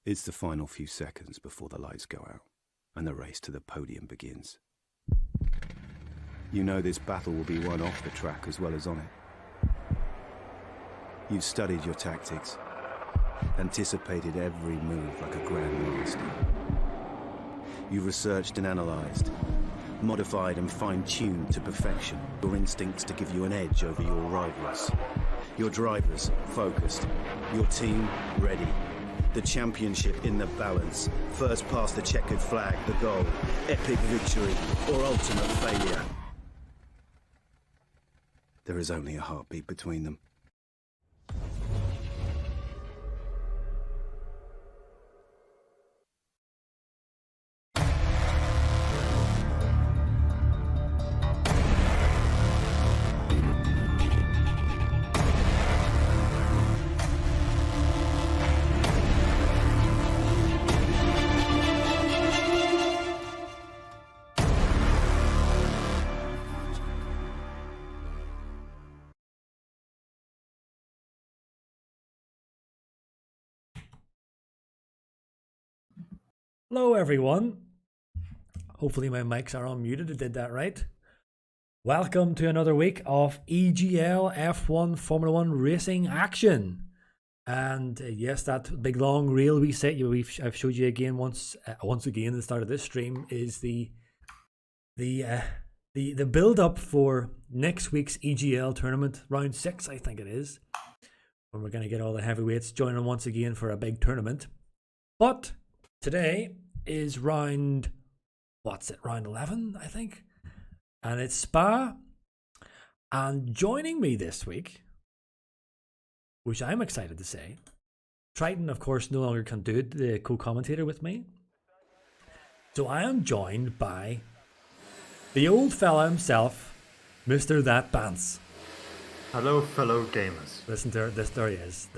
It's the final few seconds before the lights go out, and the race to the podium begins. You know this battle will be won off the track as well as on it. You've studied your tactics, anticipated every move like a grandmaster. You've researched and analysed, modified and fine-tuned to perfection your instincts to give you an edge over your rivals. Your drivers focused, your team ready. The championship in the balance. First past the checkered flag, the goal. Epic victory or ultimate failure. There is only a heartbeat between them. Hello everyone, hopefully my mics are unmuted, I did that right. Welcome to another week of EGL F1 Formula 1 racing action. And yes, that big long reel we set you, I've showed you again once again at the start of this stream is the build up for next week's EGL tournament, round 6 I think it is, when we're going to get all the heavyweights joining once again for a big tournament. But today is round 11 I think, and it's Spa, and joining me this week, which I'm excited to say, Triton of course no longer can do it, the co-commentator with me, so I am joined by the old fella himself, Mr. That Bance. Hello, fellow gamers. Listen to this. There he is.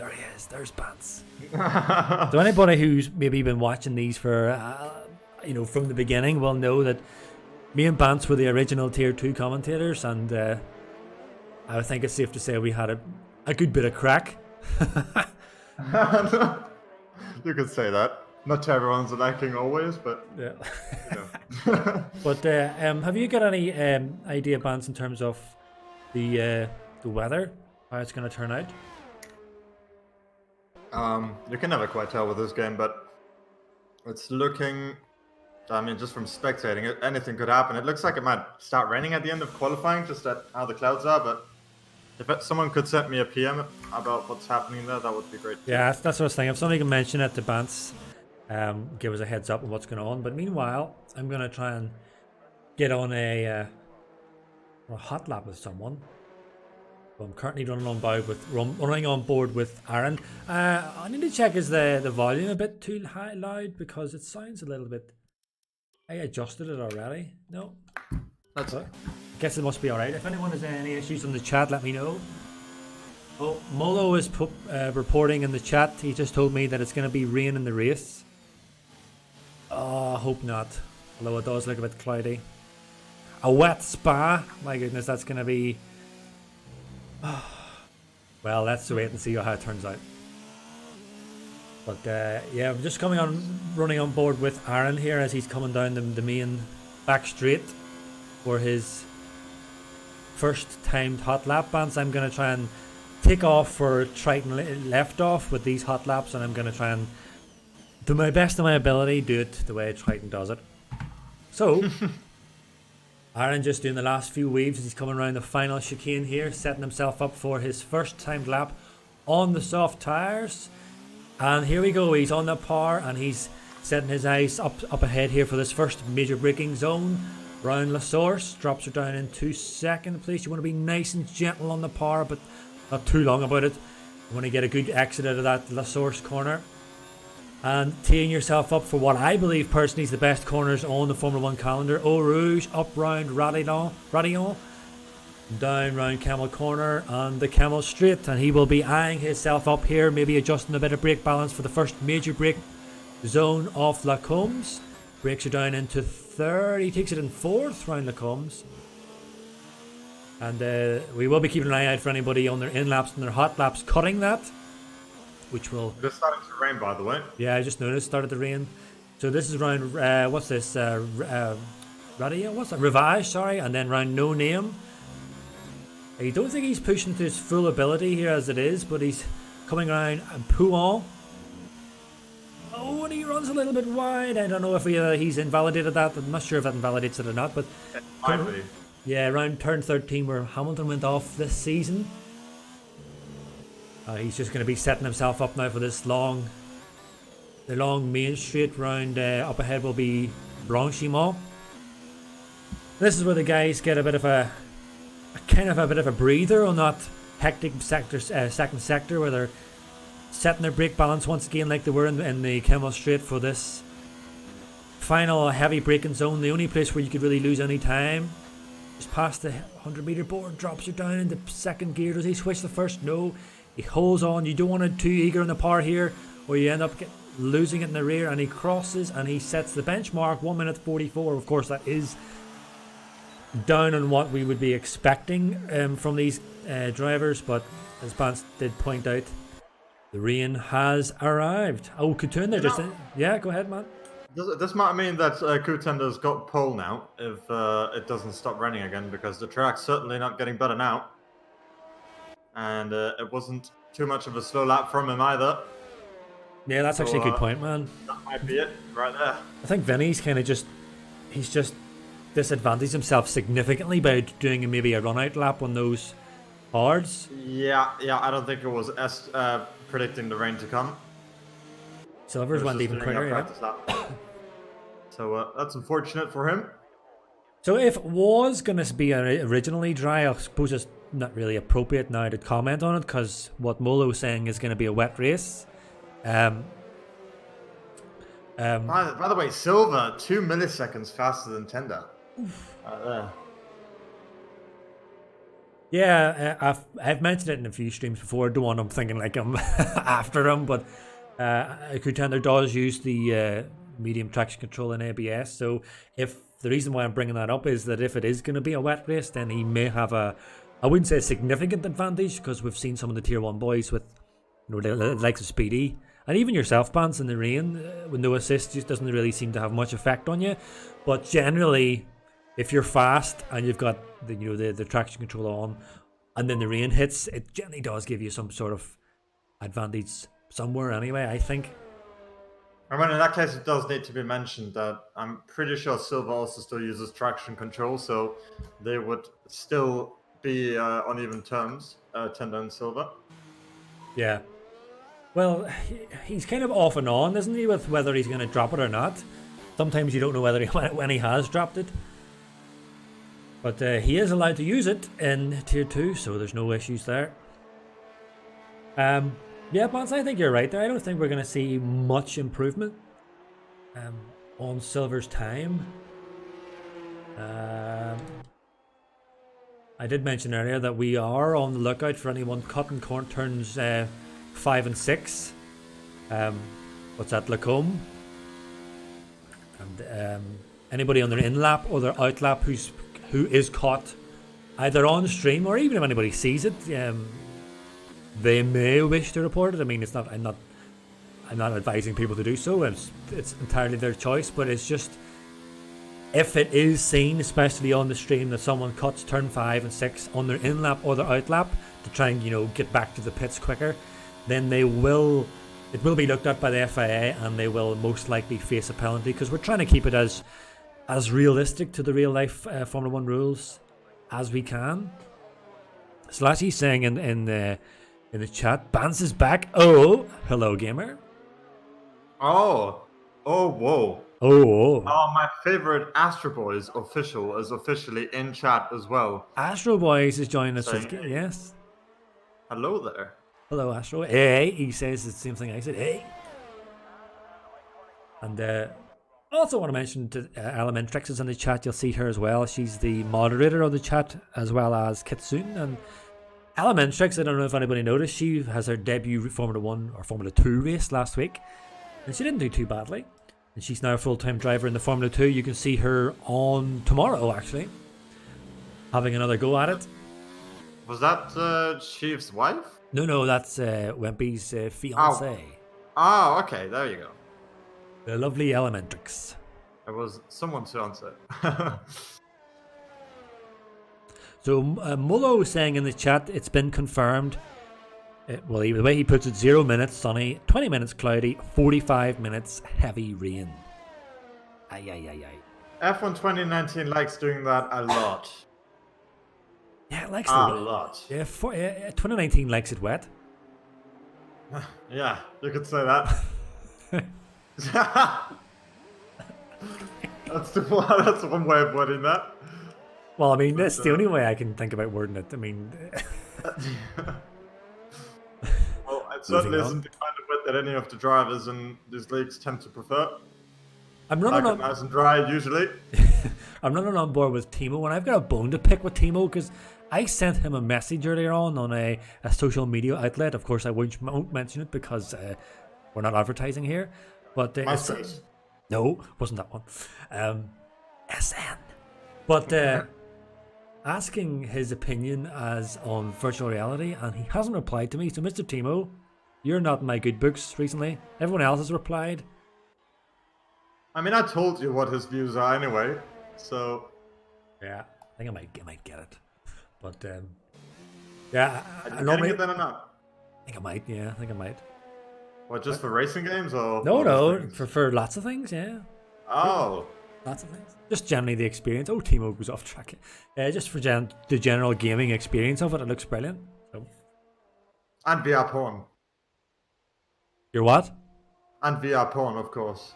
There's Bance. So anybody who's maybe been watching these for, from the beginning will know that me and Bance were the original Tier 2 commentators, and I think it's safe to say we had a good bit of crack. You could say that. Not to everyone's liking always, but yeah. You know. But have you got any idea, Bance, in terms of the weather, how it's going to turn out? You can never quite tell with this game, but it's looking, I mean, just from spectating it, anything could happen. It looks like it might start raining at the end of qualifying, just at how the clouds are, but if someone could send me a PM about what's happening there, that would be great. Yeah, that's what I was thinking. If somebody can mention it to Bance, give us a heads up on what's going on. But meanwhile, I'm going to try and get on a hot lap with someone. I'm currently running on board with Aaron. I need to check, is the volume a bit too loud, because it sounds a little bit. I adjusted it already. No, That's it. Guess it must be all right. If anyone has any issues on the chat, let me know. Oh, Molo is reporting in the chat. He just told me that it's going to be rain in the race. Oh, I hope not. Although it does look a bit cloudy. A wet Spa. My goodness, that's going to be. Well, let's wait and see how it turns out. But yeah, I'm just running on board with Aaron here as he's coming down the main back straight for his first timed hot lap. Bance, I'm going to try and take off for Triton left off with these hot laps, and I'm going to try and to my best of my ability do it the way Triton does it. So Aaron just doing the last few waves as he's coming around the final chicane here, setting himself up for his first timed lap on the soft tyres. And here we go, he's on the power and he's setting his eyes up ahead here for this first major braking zone. Round La Source, drops her down in 2nd place. You want to be nice and gentle on the power, but not too long about it. You want to get a good exit out of that La Source corner. And teeing yourself up for what I believe personally is the best corners on the Formula 1 calendar. Eau Rouge, up round Radillon, down round Camel Corner and the Camel Straight. And he will be eyeing himself up here, maybe adjusting a bit of brake balance for the first major brake zone off La Combes. Brakes are down into 3rd, he takes it in 4th round La Combes. And we will be keeping an eye out for anybody on their in laps and their hot laps cutting that. which will... It's starting to rain, by the way. Yeah, I just noticed started to rain. So this is round, what's this? Radio? What's that? Rivage, sorry. And then round No Name. I don't think he's pushing to his full ability here as it is, but he's coming around and Pouon. Oh, and he runs a little bit wide. I don't know if he's invalidated that. I'm not sure if that invalidates it or not, but... Might be. Yeah, around turn 13 where Hamilton went off this season. He's just going to be setting himself up now for this the long main straight round. Up ahead will be Blanchimont. This is where the guys get a bit of a bit of a breather on that hectic second sector, where they're setting their brake balance once again like they were in the Kemmel Straight for this final heavy braking zone. The only place where you could really lose any time. Just past the 100-meter board, drops you down into second gear. Does he switch the first? No. He holds on. You don't want to be too eager in the power here, or you end up losing it in the rear. And he crosses and he sets the benchmark 1:44. Of course, that is down on what we would be expecting from these drivers. But as Bance did point out, the rain has arrived. Oh, Couture, they're just... Yeah, go ahead, man. This might mean that Coutender's got pole now if it doesn't stop raining again, because the track's certainly not getting better now. And it wasn't too much of a slow lap from him either. Yeah, that's actually a good point, man. That might be it right there. I think Vinny's kind of he's just disadvantaged himself significantly by doing maybe a run-out lap on those hards. Yeah, I don't think it was predicting the rain to come. Silver's went even quicker, yeah. So that's unfortunate for him. So if it was going to be originally dry, I suppose it's not really appropriate now to comment on it, because what Molo was saying is going to be a wet race. By the way, Silver 2 milliseconds faster than Tender. There. Yeah, I've mentioned it in a few streams before. Don't want him thinking like I'm after him, but Contender does use the medium traction control in ABS. So if the reason why I'm bringing that up is that if it is going to be a wet race, then he may have I wouldn't say a significant advantage, because we've seen some of the tier 1 boys with, the likes of Speedy and even yourself, Bance, in the rain with no assist just doesn't really seem to have much effect on you. But generally, if you're fast and you've got the traction control on, and then the rain hits, it generally does give you some sort of advantage somewhere anyway, I think. I mean, in that case, it does need to be mentioned that I'm pretty sure Silver also still uses traction control, so they would still be on even terms, Tender and Silver. Yeah. Well, he's kind of off and on, isn't he, with whether he's going to drop it or not. Sometimes you don't know whether when he has dropped it. But he is allowed to use it in Tier 2, so there's no issues there. Yeah, Bance, I think you're right there. I don't think we're going to see much improvement on Silver's time. I did mention earlier that we are on the lookout for anyone cutting turns 5 and 6. What's that, Lacombe? And anybody on their in lap or their out lap who is caught either on stream, or even if anybody sees it, they may wish to report it. I mean, I'm not advising people to do so. It's entirely their choice, but it's just, if it is seen, especially on the stream, that someone cuts turn 5 and 6 on their in lap or their out lap to try and get back to the pits quicker, then it will be looked at by the FIA, and they will most likely face a penalty, because we're trying to keep it as realistic to the real life Formula 1 rules as we can. Slashy's saying in the chat, Bance is back. Oh, hello, gamer. Oh, whoa. Oh, my favorite Astro Boys official is officially in chat as well. Astro Boys is joining us. Saying, yes. Hello there. Hello, Astro. Hey, he says the same thing I said. Hey. And also want to mention to Elementrix is in the chat. You'll see her as well. She's the moderator of the chat, as well as Kitsune. And Elementrix, I don't know if anybody noticed, she has her debut Formula 1 or Formula 2 race last week, and she didn't do too badly. And she's now a full-time driver in the Formula 2. You can see her on tomorrow, actually, having another go at it. Was that Chief's wife? No, that's Wimpy's fiance. Oh, okay, there you go. The lovely Elementrix. It was someone's fiance. So Mullo saying in the chat, it's been confirmed. Well, the way he puts it, 0 minutes sunny, 20 minutes cloudy, 45 minutes heavy rain. Ay. F1 2019 likes doing that a lot. Yeah, it likes A lot. Yeah, 2019 likes it wet. Yeah, you could say that. That's one way of wording that. Well, I mean, that's the only way I can think about wording it. I mean, well, it certainly isn't the kind of wet that any of the drivers in these leagues tend to prefer. I'm running on nice and dry usually. I'm running on board with Thimo, and I've got a bone to pick with Thimo because I sent him a message earlier on a social media outlet. Of course, I won't mention it because we're not advertising here. But no, wasn't that one. SN. But asking his opinion as on virtual reality, and he hasn't replied to me. So, Mr. Thimo, you're not in my good books recently. Everyone else has replied. I mean, I told you what his views are anyway, so... Yeah, I think I might get it. But, yeah... Are you getting it then or not? I think I might. What, just for racing games, or... No, for lots of things, yeah. Oh. Lots of things. Just generally the experience. Oh, Thimo goes off track. Just for the general gaming experience of it looks brilliant. So. And VR porn. Your what? And VR porn, of course.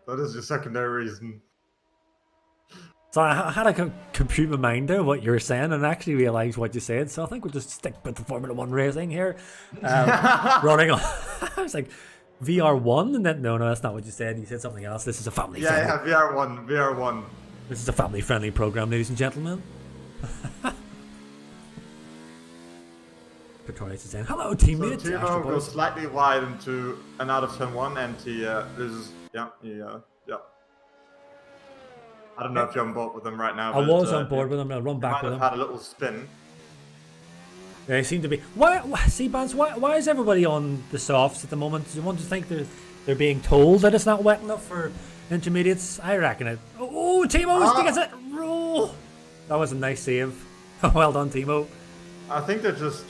That is your secondary reason. So I had to compute my mind there what you were saying and actually realised what you said. So I think we'll just stick with the Formula 1 racing here. Running on. I was like, VR1? And then, no, that's not what you said. You said something else. This is a family friendly. Yeah, VR1. This is a family friendly program, ladies and gentlemen. Pretorius is saying, hello, teammates. So Thimo goes slightly wide into and out of turn 1 and he loses. Yeah. I don't know if you're on board with him right now. I was on board with him. I'll run back with him. Had a little spin. They seem to be. Why is everybody on the softs at the moment? Do you want to think they're being told that it's not wet enough for intermediates? I reckon it. Oh, Timo gets it. Roll. That was a nice save. Well done, Thimo. I think they're just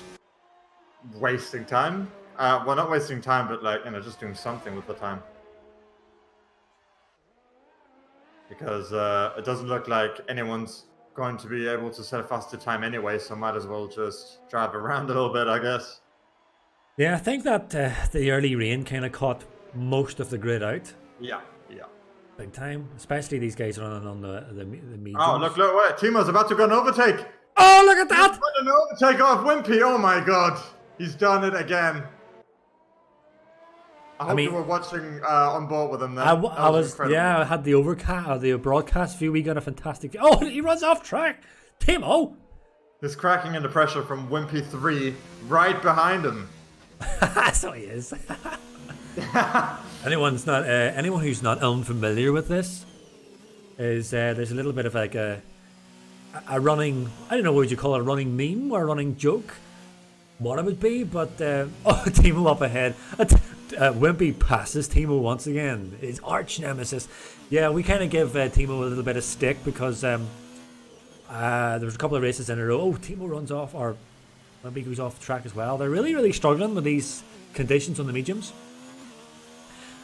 wasting time. Well, not wasting time, but just doing something with the time. Because it doesn't look like anyone's going to be able to set a faster time anyway, so might as well just drive around a little bit, I guess. Yeah, I think that the early rain kind of caught most of the grid out. Yeah. Big time. Especially these guys running on the mediums. Oh, look, wait. Timo's about to go an overtake. Oh, look at that! He's an overtake off Wimpy. Oh my god. He's done it again. I hope you were watching on board with him then. I was incredible. Yeah, I had the broadcast view. We got a fantastic... Oh, he runs off track! Thimo! He's cracking under pressure from Wimpy 3 right behind him. So he is. Anyone who's not unfamiliar with this is there's a little bit of like a running... I don't know, what would you call it? A running meme or a running joke? What it would be, but... Thimo up ahead. Wimpy passes Thimo once again. His arch nemesis. Yeah, we kind of give Thimo a little bit of stick because there was a couple of races in a row. Oh, Thimo runs off, or Wimpy goes off the track as well. They're really, really struggling with these conditions on the mediums.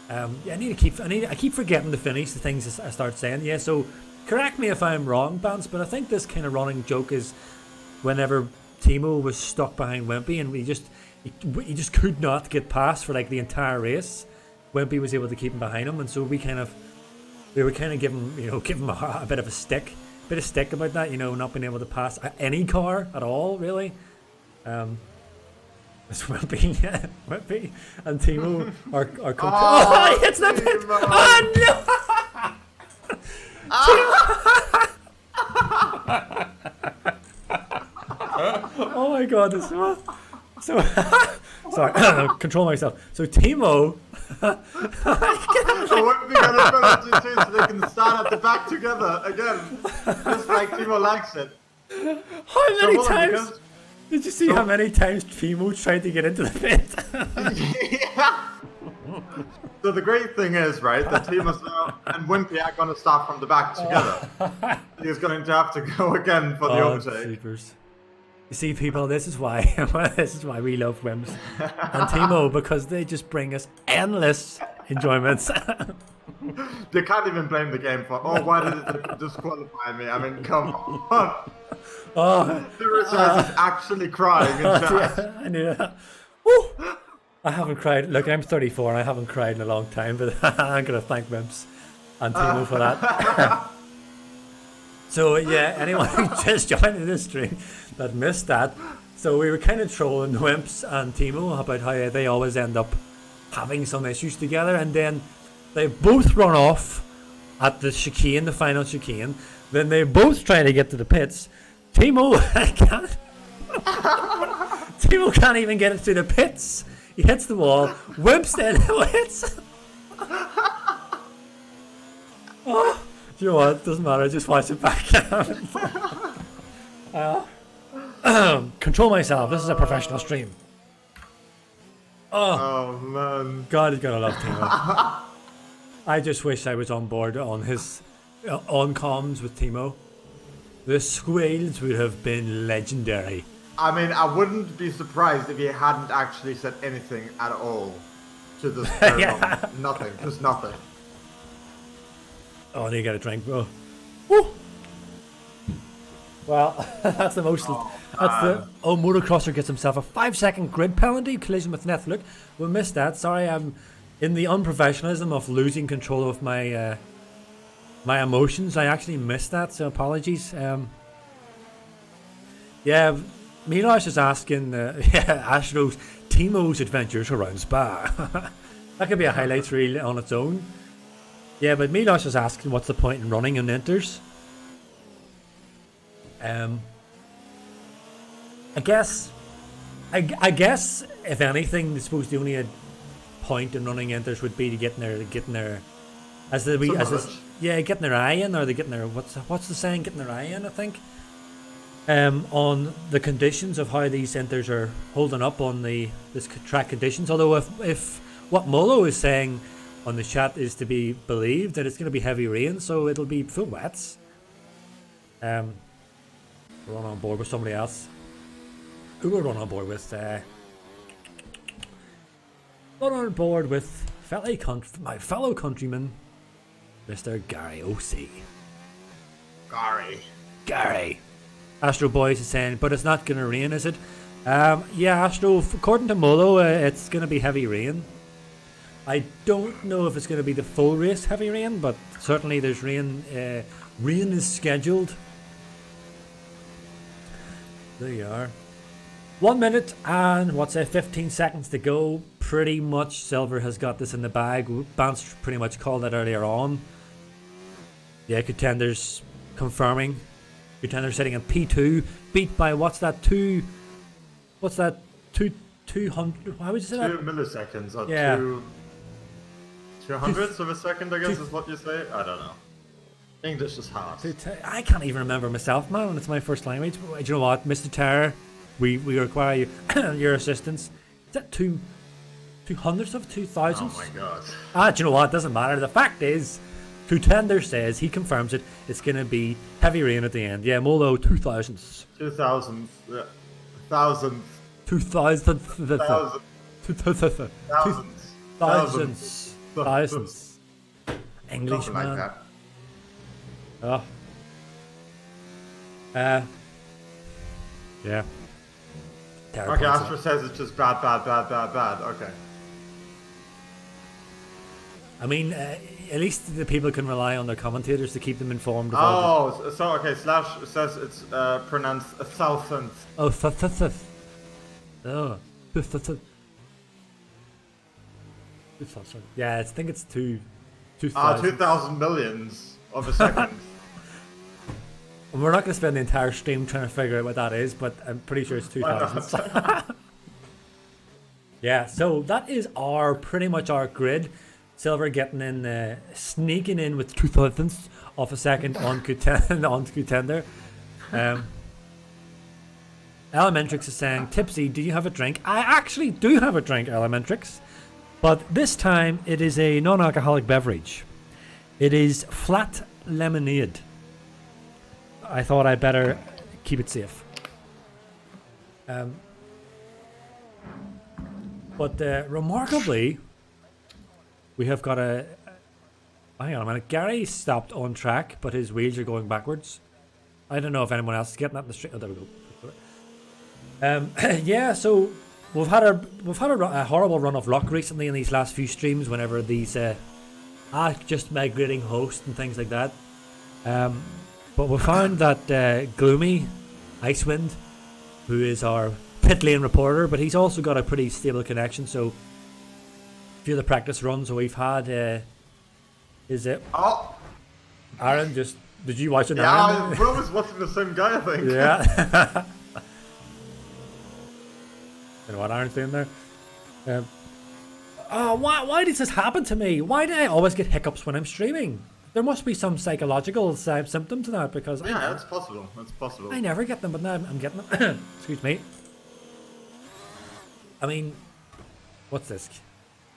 I keep forgetting to finish the things I start saying. Yeah, so correct me if I'm wrong, Bance, but I think this kind of running joke is whenever Thimo was stuck behind Wimpy and he just could not get past for like the entire race. Wimpy was able to keep him behind him, and so we were kind of giving him a bit of a stick about that, not being able to pass any car at all, really. It's Wimpy and Thimo are oh, he hits that pit! Oh no! Oh my god, this was... So, sorry, control myself. So Thimo, so what we got to do so they can start at the back together again, just like Thimo likes it. How many hold on, times? because- Did you see how many times Thimo tried to get into the pit? Yeah. So the great thing is, right, that Timo and Wimpy are going to start from the back together. He's going to have to go again for the overtake. Sleepers. You see, people, this is why we love Wimps and Thimo, because they just bring us endless enjoyments. They can't even blame the game for, why did it disqualify me? I mean, come on. The result is actually crying in chat. I knew that. Woo! I haven't cried. Look, I'm 34 and I haven't cried in a long time, but I'm going to thank Wimps and Thimo for that. So, yeah, anyone who just joined the stream that missed that. So, we were kind of trolling Wimps and Thimo about how they always end up having some issues together, and then they both run off at the chicane, the final chicane. Then they both try to get to the pits. Thimo can't even get it through the pits. He hits the wall. Wimps then hits. Oh, do you know what? It doesn't matter. Just watch it back. Control myself. This is a professional stream. Oh man. God is gonna love Thimo. I just wish I was on board on his on comms with Thimo. The squeals would have been legendary. I mean, I wouldn't be surprised if he hadn't actually said anything at all to this Yeah. Nothing, just nothing. Oh, and you get a drink, bro. Woo! Well, that's the most. Motocrosser gets himself a 5-second grid penalty, collision with Netflix. We missed that. Sorry, I'm in the unprofessionalism of losing control of my my emotions. I actually missed that, so apologies. Yeah, Milos is asking, Astro's Thimo's adventures around Spa. That could be a highlights reel on its own. Yeah, but Milos is asking what's the point in running in Inters. I guess if anything, I suppose the only point in running Inters would be to getting their getting their eye in, or they getting their what's the saying, getting their eye in, I think. On the conditions of how these Inters are holding up on this track conditions. Although if what Molo is saying on the chat is to be believed, that it's going to be heavy rain, so it'll be full wets. We're on board with somebody else. Who we're on board with? We're on board with my fellow countryman, Mr. Gary OC. Gary. Astro Boys is saying, but it's not going to rain, is it? Yeah, Astro, according to Molo, it's going to be heavy rain. I don't know if it's going to be the full race heavy rain, but certainly there's rain. Rain is scheduled. There you are. 1 minute and 15 seconds to go. Pretty much Silver has got this in the bag. Bance pretty much called that earlier on. Yeah, Contenders confirming. Contenders sitting in P2, beat by what's that 200? Why would you say that? 2 milliseconds or Yeah. 200ths of a second, I guess is what you say. I don't know. English is hard. I can't even remember myself, man. It's my first language. Do you know what, Mr. Terror? We require your assistance. Is that 200ths of 2000s? Oh my god. Do you know what? It doesn't matter. The fact is, Contender says, he confirms it, it's going to be heavy rain at the end. Yeah, Molo, 2000s. 2000s. Thousands. 2000. Thousands. English, Something man. like that. Oh. Yeah. Terrible. Okay, Astro says it's just bad. Okay. I mean, at least the people can rely on their commentators to keep them informed. Of okay. Slash says it's pronounced a thousandth. Oh, oh. Yeah, I think it's 2,000. 2,000 millions of a second. We're not going to spend the entire stream trying to figure out what that is, but I'm pretty sure it's 2,000. Yeah, so that is pretty much our grid. Silver getting in, sneaking in with 2,000ths of a second on Contender. Elementrix is saying, Tipsy, do you have a drink? I actually do have a drink, Elementrix. But this time it is a non-alcoholic beverage. It is flat lemonade. I thought I'd better keep it safe. But remarkably, we have got a... Hang on a minute. Gary stopped on track, but his wheels are going backwards. I don't know if anyone else is getting that in the street. Oh, there we go. Yeah, so we've had a horrible run of luck recently in these last few streams. Whenever these just migrating hosts and things like that. But we found that Gloomy Icewind, who is our pit lane reporter, but he's also got a pretty stable connection. So a few of the practice runs we've had. Is it? Oh, Aaron, just did you watch it? Yeah, we're always watching the same guy, I think. Yeah. You know what Aaron's doing there? Why does this happen to me? Why do I always get hiccups when I'm streaming? There must be some psychological symptom to that because yeah, that's possible. That's possible. I never get them, but now I'm getting them. Excuse me. I mean, what's this?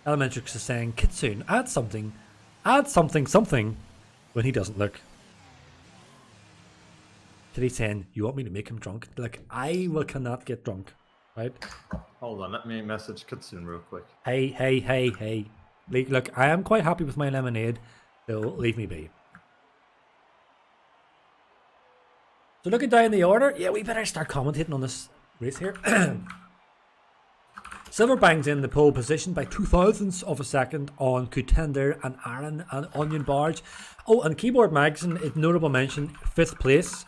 Elementrix is saying, Kitsune, add something when he doesn't look. Today's saying, you want me to make him drunk? Like, I cannot get drunk, right? Hold on, let me message Kitsune real quick. Hey. Look, I am quite happy with my lemonade, so leave me be. So looking down the order, yeah, we better start commentating on this race here. Silverbang's in the pole position by 0.02 of a second on Contender and Aaron and Onion Barge. Oh, and Keyboard Magazine is notable mention, 5th place.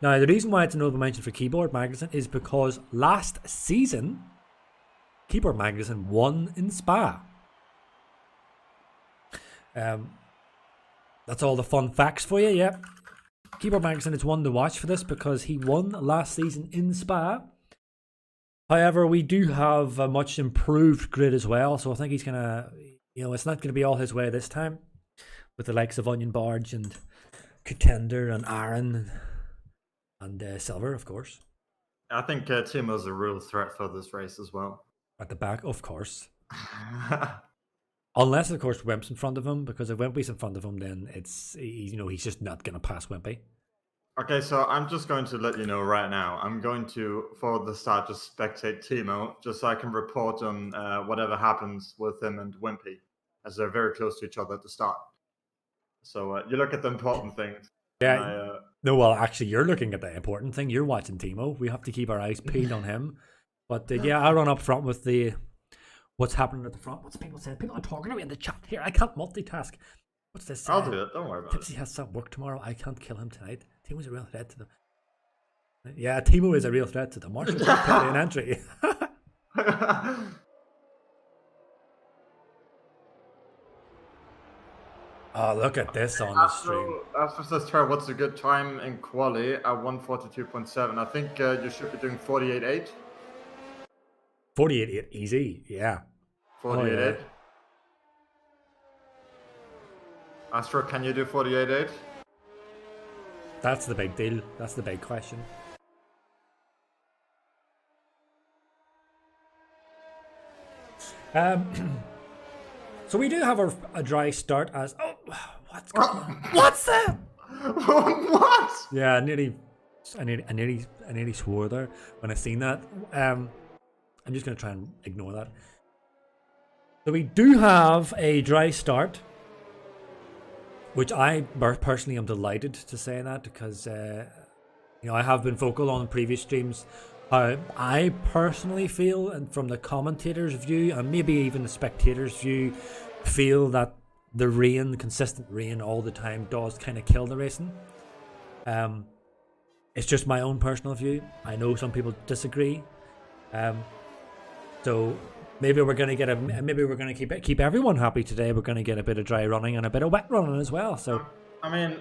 Now, the reason why it's a notable mention for Keyboard Magazine is because last season, Keyboard Magazine won in Spa. That's all the fun facts for you, yeah. Keyboard Magazine is one to watch for this because he won last season in Spa. However, we do have a much improved grid as well, so I think he's going to, it's not going to be all his way this time with the likes of Onion Barge and Contender and Aaron and Silver, of course. I think Thimo's a real threat for this race as well. At the back, of course. Unless, of course, Wimp's in front of him, because if Wimpy's in front of him, then he's just not going to pass Wimpy. Okay, so I'm just going to let you know right now. I'm going to, for the start, just spectate Thimo, just so I can report on whatever happens with him and Wimpy, as they're very close to each other at the start. So you look at the important things. Yeah. No, well, actually, you're looking at the important thing. You're watching Thimo. We have to keep our eyes peeled on him. But yeah, I'll run up front with what's happening at the front. What's people saying? People are talking to me in the chat here. I can't multitask. What's this? I'll do it. Don't worry about Tipsy has some work tomorrow. I can't kill him tonight. Timo's a real threat to them. Yeah, Thimo is a real threat to them. Marshall an entry. Oh, look at this on the stream. After this turn, what's a good time in quali at 142.7? I think you should be doing 48.8. 48.8 easy, yeah. 48.8. Astro, can you do 48.8? That's the big deal. That's the big question. So we do have a dry start as... Oh, what's going on? What's that? What? Yeah, I nearly swore there when I seen that. I'm just going to try and ignore that. So we do have a dry start, which I personally am delighted to say that because I have been vocal on previous streams how I personally feel, and from the commentator's view and maybe even the spectator's view, feel that the consistent rain all the time does kind of kill the racing. It's just my own personal view. I know some people disagree. So maybe we're going to keep everyone happy today. We're going to get a bit of dry running and a bit of wet running as well. So I mean,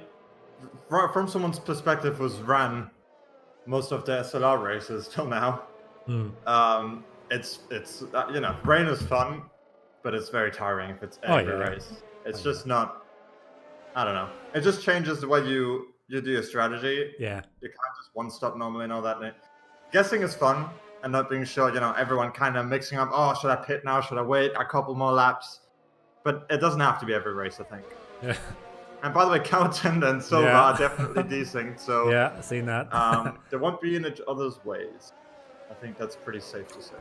from someone's perspective who's ran most of the SLR races till now, it's rain is fun, but it's very tiring if it's every race. It's just not. I don't know. It just changes the way you do your strategy. Yeah. You can't just one stop normally and all that. guessing is fun and not being sure. Everyone kind of mixing up. Oh, should I pit now? Should I wait a couple more laps? But it doesn't have to be every race, I think. Yeah. And by the way, Counter and Silva are definitely decent. So yeah, seen that. they won't be in each other's ways. I think that's pretty safe to say.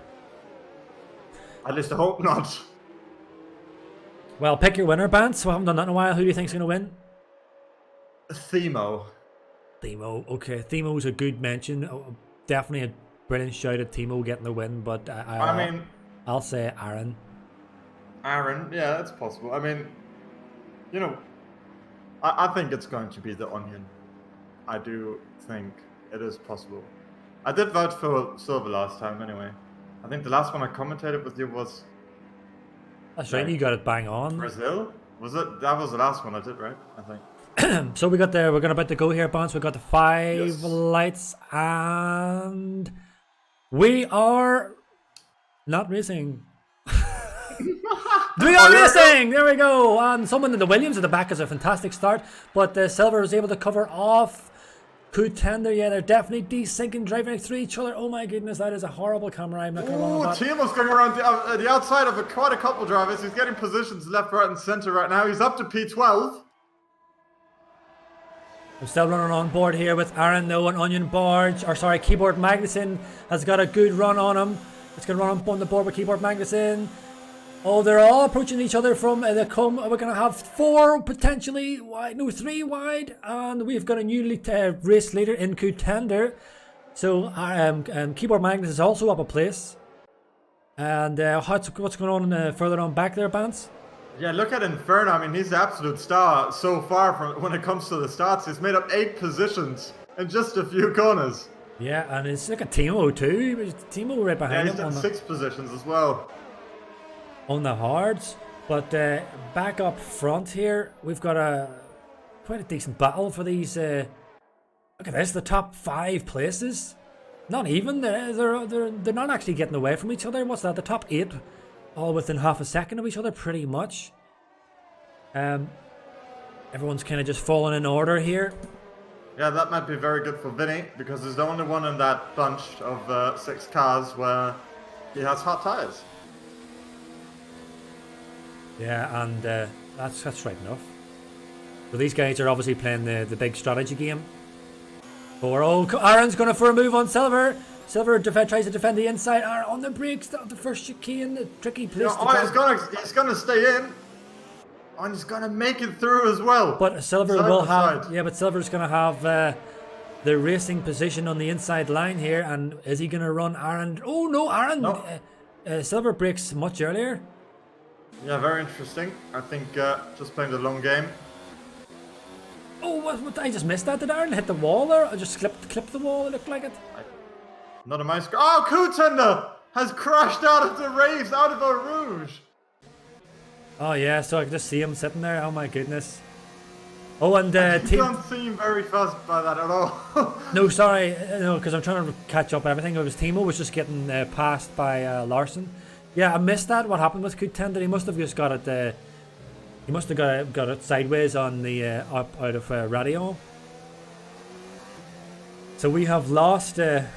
At least I hope not. Well, pick your winner, Bance. We haven't done that in a while. Who do you think's going to win? Thimo. Thimo. Okay, Thimo's a good mention. Definitely a brilliant shout at Thimo getting the win, but I'll say Aaron. Aaron, yeah, that's possible. I mean, I think it's going to be the Onion. I do think it is possible. I did vote for Silver last time anyway. I think the last one I commentated with you was... That's right, you got it bang on. Brazil? Was it? That was the last one I did, right? I think. So we're about to go here, Bounce. We got the 5 lights and we are not racing. We are racing! There we go! And someone in the Williams at the back is a fantastic start, but Silver was able to cover off Contender. Yeah, they're definitely desyncing, driving through each other. Oh my goodness, that is a horrible camera. I'm not going to run about. Thimo's going around the outside of quite a couple drivers. He's getting positions left, right, and center right now. He's up to P12. I'm still running on board here with Aaron, though, and Keyboard Magnussen has got a good run on him. It's going to run on the board with Keyboard Magnussen. Oh, they're all approaching each other from the come. We're going to have 4 potentially wide, no 3 wide, and we've got a new race leader in Contender. So Keyboard Magnus is also up a place. And what's going on further on back there, Bance? Yeah, look at Inferno. I mean, he's the absolute star so far from when it comes to the stats. He's made up 8 positions in just a few corners. Yeah, and it's like a Thimo too. Timo right behind him. Yeah, he's in 6 positions as well. On the hards, but back up front here, we've got quite a decent battle for these. Look at this, the top 5 places. Not even they're not actually getting away from each other. What's that? The top 8, all within half a second of each other, pretty much. Everyone's kind of just falling in order here. Yeah, that might be very good for Vinny because he's the only one in that bunch of 6 cars where he has hot tires. Yeah, and that's right enough. So these guys are obviously playing the big strategy game. Aaron's going for a move on Silver. Silver tries to defend the inside. Aaron on the brakes, the first chicane, the tricky place. He's gonna stay in. And he's gonna make it through as well. But Silver will have, but Silver's gonna have the racing position on the inside line here. And is he gonna run Aaron? Oh no, Aaron! No. Silver breaks much earlier. Yeah, very interesting. I think just playing the long game. Oh, what? I just missed that. Did Aaron hit the wall there? I just clipped the wall. It looked like it. Not a mouse. Oh, Contender has crashed out of the race, out of Eau Rouge. Oh yeah, so I can just see him sitting there. Oh my goodness. Oh, and you don't seem very fussed by that at all. No, sorry, no, because I'm trying to catch up everything. It was Thimo was just getting passed by Larson. Yeah, I missed that. What happened with Contender? He must have just got it. He must have got it sideways on the up out of radio. So we have lost a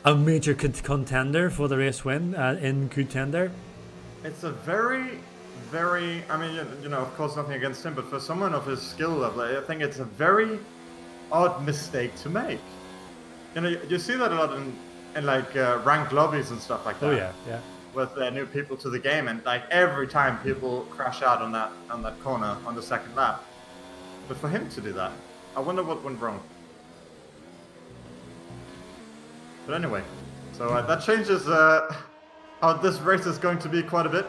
major contender for the race win in Contender. It's a very, very. I mean, of course, nothing against him, but for someone of his skill level, I think it's a very odd mistake to make. You see that a lot in like ranked lobbies and stuff like that. Oh yeah, yeah. With new people to the game, and like every time people crash out on that corner on the second lap. But for him to do that, I wonder what went wrong. But anyway, so that changes how this race is going to be quite a bit.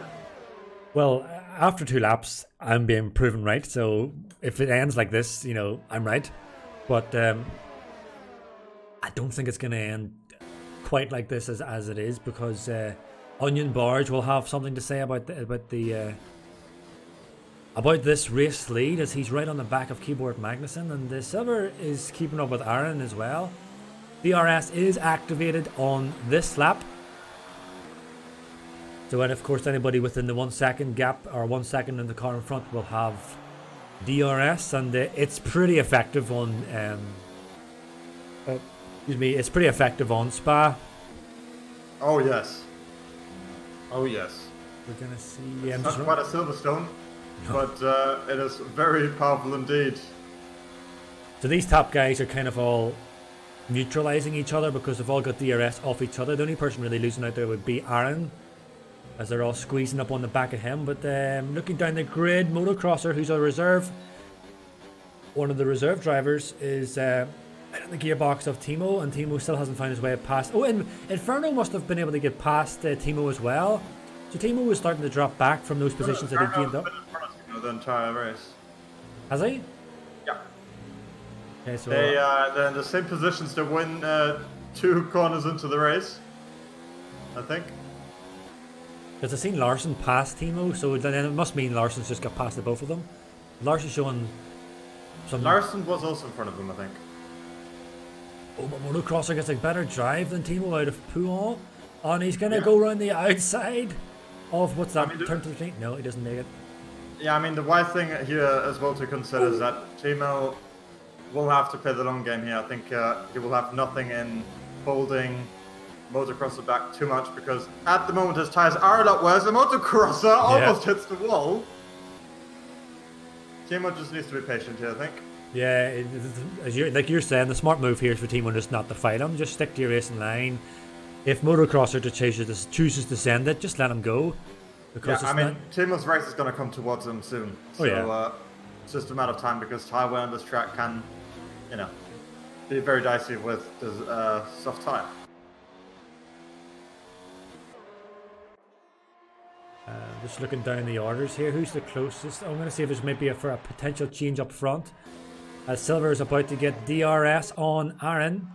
Well, after 2 laps, I'm being proven right. So if it ends like this, I'm right. But I don't think it's going to end quite like this as it is, because Onion Barge will have something to say about this race lead, as he's right on the back of Keyboard Magnussen, and the Silver is keeping up with Aaron as well. DRS is activated on this lap. So, and of course, anybody within the 1 second gap or 1 second in the car in front will have DRS, and it's pretty effective on. It's pretty effective on Spa. Oh yes. Oh yes. We're gonna see. Yeah, It's not quite a Silverstone, but it is very powerful indeed. So these top guys are kind of all neutralizing each other because they've all got DRS off each other. The only person really losing out there would be Aaron, as they're all squeezing up on the back of him. But looking down the grid, Motocrosser, who's a reserve, one of the reserve drivers, is out of the gearbox of Thimo, and Thimo still hasn't found his way past. Oh, and Inferno must have been able to get past Thimo as well. So Thimo was starting to drop back from those positions that he'd gained up. The entire race. Has he? Yeah. Okay, so They're in the same positions to win 2 corners into the race, I think. because I've seen Larson pass Thimo, so then it must mean Larson's just got past the both of them. Larson's showing some. Larson was also in front of them, I think. Oh, but Motocrosser gets a better drive than Thimo out of Pouon, and he's gonna go around the outside of what's that? Turn to the clean? No, he doesn't make it. Yeah, I mean, the wise thing here as well to consider is that Thimo will have to play the long game here. I think he will have nothing in holding Motocrosser back too much, because at the moment his tires are a lot worse. The Motocrosser almost hits the wall. Thimo just needs to be patient here, I think. Yeah, like you're saying, the smart move here is for Thimo just not to fight him. Just stick to your racing line. If Motocrosser chooses to send it, just let him go. Because yeah, I mean, Thimo's race is going to come towards him soon. So it's just a matter of time, because tire wear on this track can, be very dicey with the soft tire. Just looking down the orders here, who's the closest? I'm going to see if there's maybe for a potential change up front. As Silver is about to get DRS on Aaron.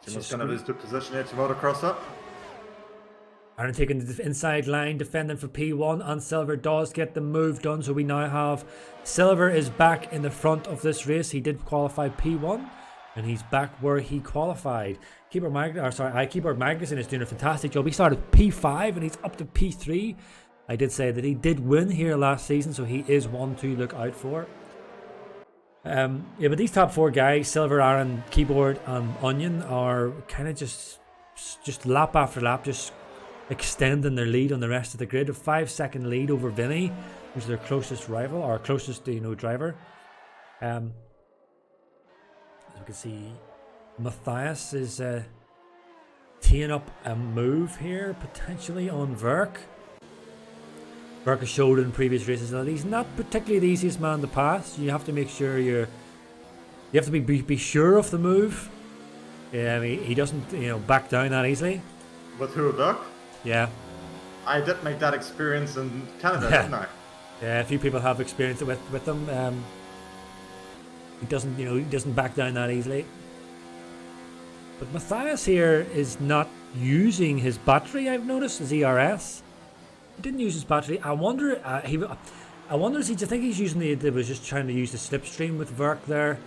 Thimo's going to lose the position here to Motocrosser. Aaron taking the inside line, defending for P1, and Silver does get the move done. So we now have Silver is back in the front of this race. He did qualify P1, and he's back where he qualified. Keyboard Magnuson is doing a fantastic job. He started P5 and he's up to P3. I did say that he did win here last season, so he is one to look out for. But these top 4 guys, Silver, Aaron, Keyboard, and Onion, are kind of just lap after lap, just extending their lead on the rest of the grid. A 5-second lead over Vinny, who's their closest rival, or closest driver. As we can see, Matthias is teeing up a move here, potentially on Verk. Verk has showed in previous races that he's not particularly the easiest man to pass. You have to make sure you have to be sure of the move. Yeah, I mean, he doesn't back down that easily. With who, Verk? Yeah. I did make that experience in Canada, didn't I? Yeah, a few people have experienced it with them. He doesn't back down that easily. But Matthias here is not using his battery. I've noticed his ERS. He didn't use his battery. I wonder. Do you think he's using was just trying to use the slipstream with Verk there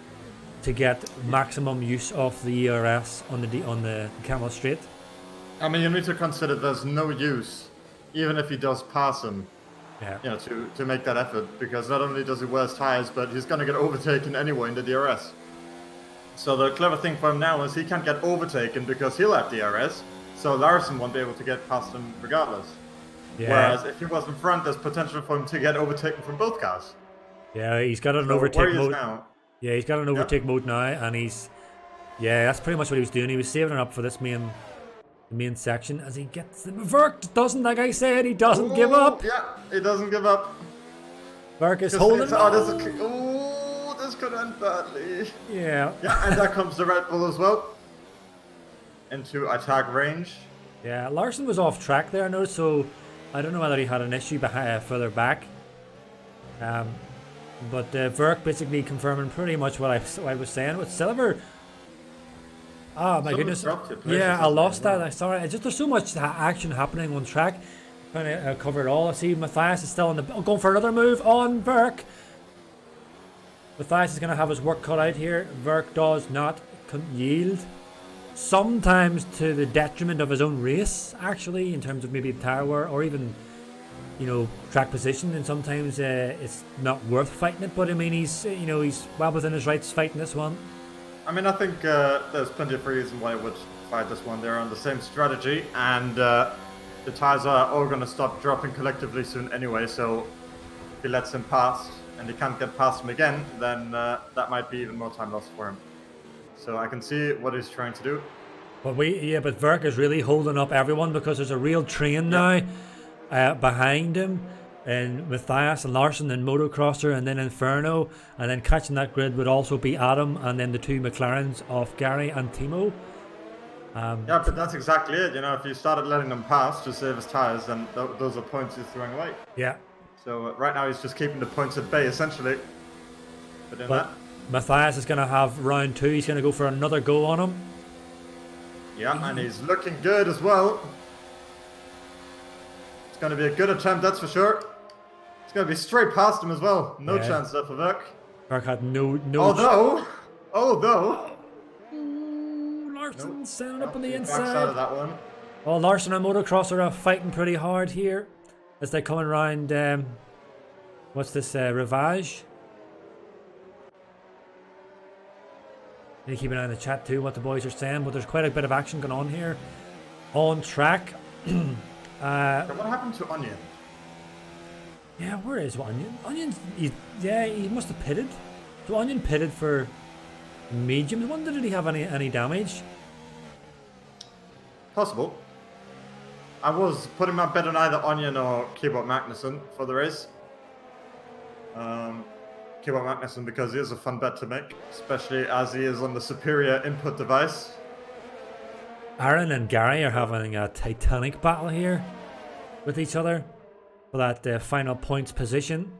to get maximum use of the ERS on the Camel Straight? I mean, you need to consider there's no use, even if he does pass him. Yeah. To make that effort, because not only does he wear his tires, but he's going to get overtaken anyway in the DRS. So the clever thing for him now is he can't get overtaken because he'll have DRS, so Larson won't be able to get past him regardless. Yeah. Whereas if he was in front, there's potential for him to get overtaken from both cars. Yeah, he's got an overtake mode. Now, yeah, he's got an overtake mode now, and that's pretty much what he was doing. He was saving it up for this main section as he gets the Verk doesn't, like I said, he doesn't give up. Yeah, he doesn't give up. Verk is holding This could end badly. Yeah. Yeah, and that comes the Red Bull as well. Into attack range. Yeah, Larson was off track there, I noticed, so I don't know whether he had an issue further back. But Verk basically confirming pretty much what I was saying with Silver. Oh my goodness! Yeah, I lost that. I'm sorry. There's so much action happening on track. Trying to cover it all. I see Matthias is still going for another move on Verk. Matthias is going to have his work cut out here. Verk does not yield. Sometimes to the detriment of his own race, actually, in terms of maybe tire wear or even, track position. And sometimes it's not worth fighting it. But I mean, he's well within his rights fighting this one. I mean, I think there's plenty of reasons why I would qualified this one. They're on the same strategy, and the tires are all going to stop dropping collectively soon anyway. So if he lets him pass and he can't get past him again, then that might be even more time lost for him. So I can see what he's trying to do. But but Verk is really holding up everyone because there's a real train now behind him, and Matthias and Larson and Motocrosser, and then Inferno, and then catching that grid would also be Adam, and then the two McLarens of Gary and Thimo. Yeah, but that's exactly it. You know, if you started letting them pass to save his tires, then those are points he's throwing away. Yeah. So right now he's just keeping the points at bay, essentially. But Matthias is going to have round 2. He's going to go for another go on him. Yeah, and he's looking good as well. It's going to be a good attempt, that's for sure. It's going to be straight past him as well. No chance there for Verk. Verk had no. Although. Larson standing up on the Backs out of inside. that one. Oh, Larson and Motocrosser are fighting pretty hard here as they're coming around. What's this? Rivage. You keep an eye on the chat too, what the boys are saying, but there's quite a bit of action going on here on track. What happened to Onion? Yeah, where is Onion? Onion's, he must have pitted. So Onion pitted for medium. I wonder, did he have any damage? Possible. I was putting my bet on either Onion or Keyboard Magnussen for the race. Keyboard Magnussen because he is a fun bet to make, especially as he is on the superior input device. Aaron and Gary are having a titanic battle here with each other for that final points position.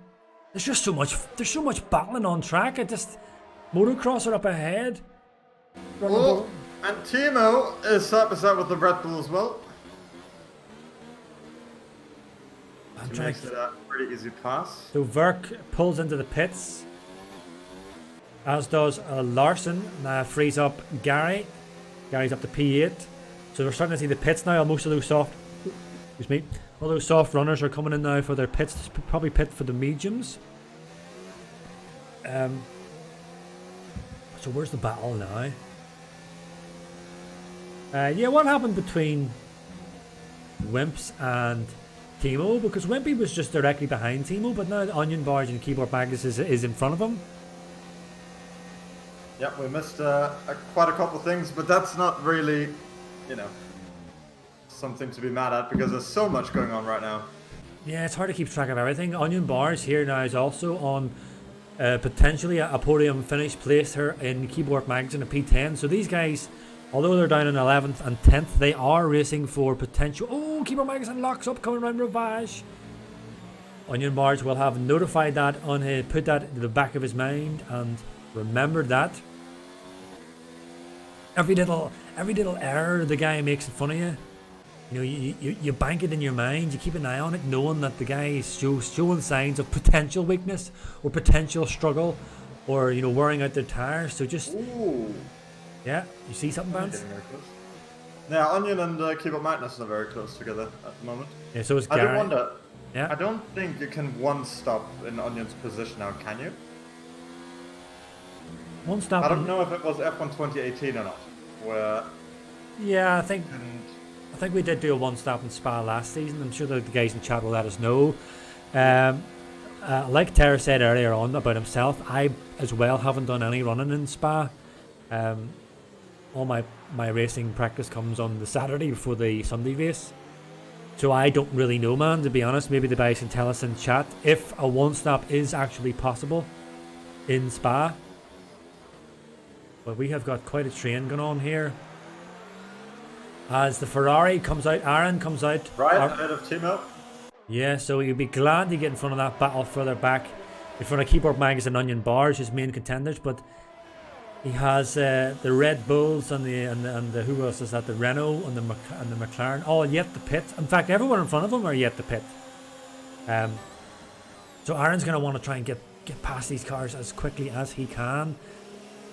There's just so much battling on track. Motocross are up ahead. Oh, and Thimo is side by side with the Red Bull as well. Which makes it a pretty easy pass. So Verk pulls into the pits, as does Larson. Frees up Gary. Gary's up to P8. So we're starting to see the pits now. Most of those all those soft runners are coming in now for their pits. Probably pit for the mediums. So where's the battle now? What happened between Wimps and Thimo? Because Wimpy was just directly behind Thimo, but now Onion Barge and Keyboard Magnus is in front of him. Yep, we missed quite a couple of things, but that's not really, something to be mad at because there's so much going on right now. Yeah, it's hard to keep track of everything. Onion Bars here now is also on potentially a podium finish, placed her in Keyboard Mags in a P10. So these guys, although they're down in 11th and 10th, they are racing for potential. Oh, Keyboard Mags locks up coming around Ravage. Onion Bars will have notified that on his, put that in the back of his mind and remembered that. Every little error the guy makes in front of you, you bank it in your mind, you keep an eye on it, knowing that the guy is showing signs of potential weakness or potential struggle, or wearing out their tires. So just, yeah, you see something, Vance? Yeah, Onion and Keyboard Magnus are very close together at the moment. Yeah, so is Gary. I do wonder. Yeah. I don't think you can one stop in Onion's position now, can you? One stop. I don't know if it was F1 2018 or not. Where? Yeah, I think we did do a one stop in Spa last season. I'm sure the guys in chat will let us know. Like Tara said earlier on about himself, I as well haven't done any running in Spa. All my racing practice comes on the Saturday before the Sunday race. So I don't really know, man, to be honest. Maybe the guys can tell us in chat if a one stop is actually possible in Spa. But we have got quite a train going on here. As the Ferrari comes out, Aaron comes out. Right ahead of Thimo. Yeah, so you'd be glad to get in front of that battle further back. In front of Keyboard Mags and Onion Bars, his main contenders. But he has the Red Bulls and the who else is that? The Renault and the McLaren, all yet to pit. In fact, everyone in front of them are yet to pit. So Aaron's going to want to try and get past these cars as quickly as he can.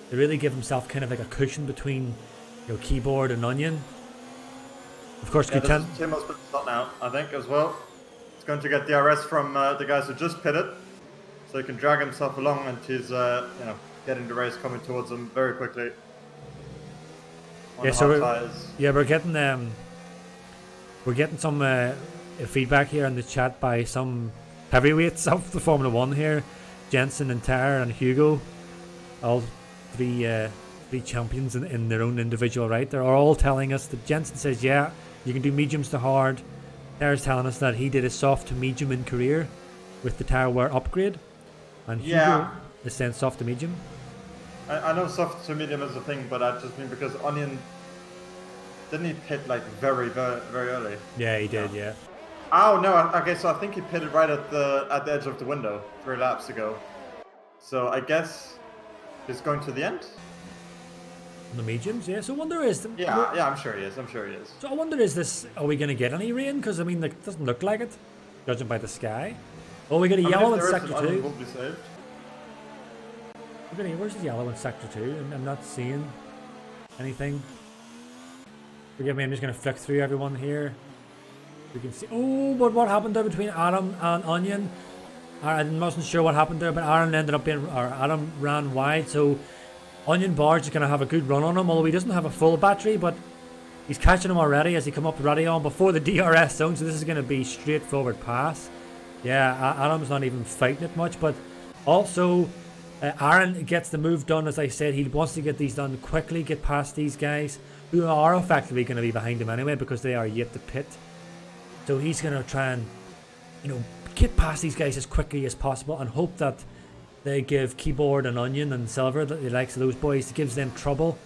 To really give himself kind of like a cushion between Keyboard and Onion. Of course, Thimo's put the shot now, I think, as well. He's going to get the DRS from the guys who just pitted, so he can drag himself along, and he's getting the race coming towards him very quickly. on Yeah, hot so tires. we're getting some feedback here in the chat by some heavyweights of the Formula One here, Jensen and Tara and Hugo, all three champions in their own individual right. They're all telling us that Jensen says, yeah, you can do mediums to hard. Tara's telling us that he did a soft to medium in career with the tire wear upgrade, and Hugo is saying soft to medium. I know soft to medium is a thing, but I just mean because Onion didn't he pit like very, very, very early? Yeah, he did. Yeah. Oh no! Okay, so I think he pitted right at the edge of the window 3 laps ago. So I guess he's going to the end. On the mediums, yeah. So I wonder is I'm sure he is. So I wonder are we going to get any rain? Because I mean, it doesn't look like it, judging by the sky. Oh, we got a yellow in sector 2. Will be saved. Where's the yellow in sector 2? I'm not seeing anything. Forgive me, I'm just going to flick through everyone here. We can see. Oh, but what happened there between Adam and Onion? I wasn't sure what happened there, but Adam ran wide, so Onion Barge is going to have a good run on him, although he doesn't have a full battery, but he's catching him already as he come up ready on before the DRS zone, so this is going to be straightforward pass. Yeah, Adam's not even fighting it much, but also Aaron gets the move done. As I said, he wants to get these done quickly, get past these guys who are effectively going to be behind him anyway because they are yet to pit. So he's going to try and, get past these guys as quickly as possible and hope that they give Keyboard and Onion and Silver, the likes of those boys, it gives them trouble.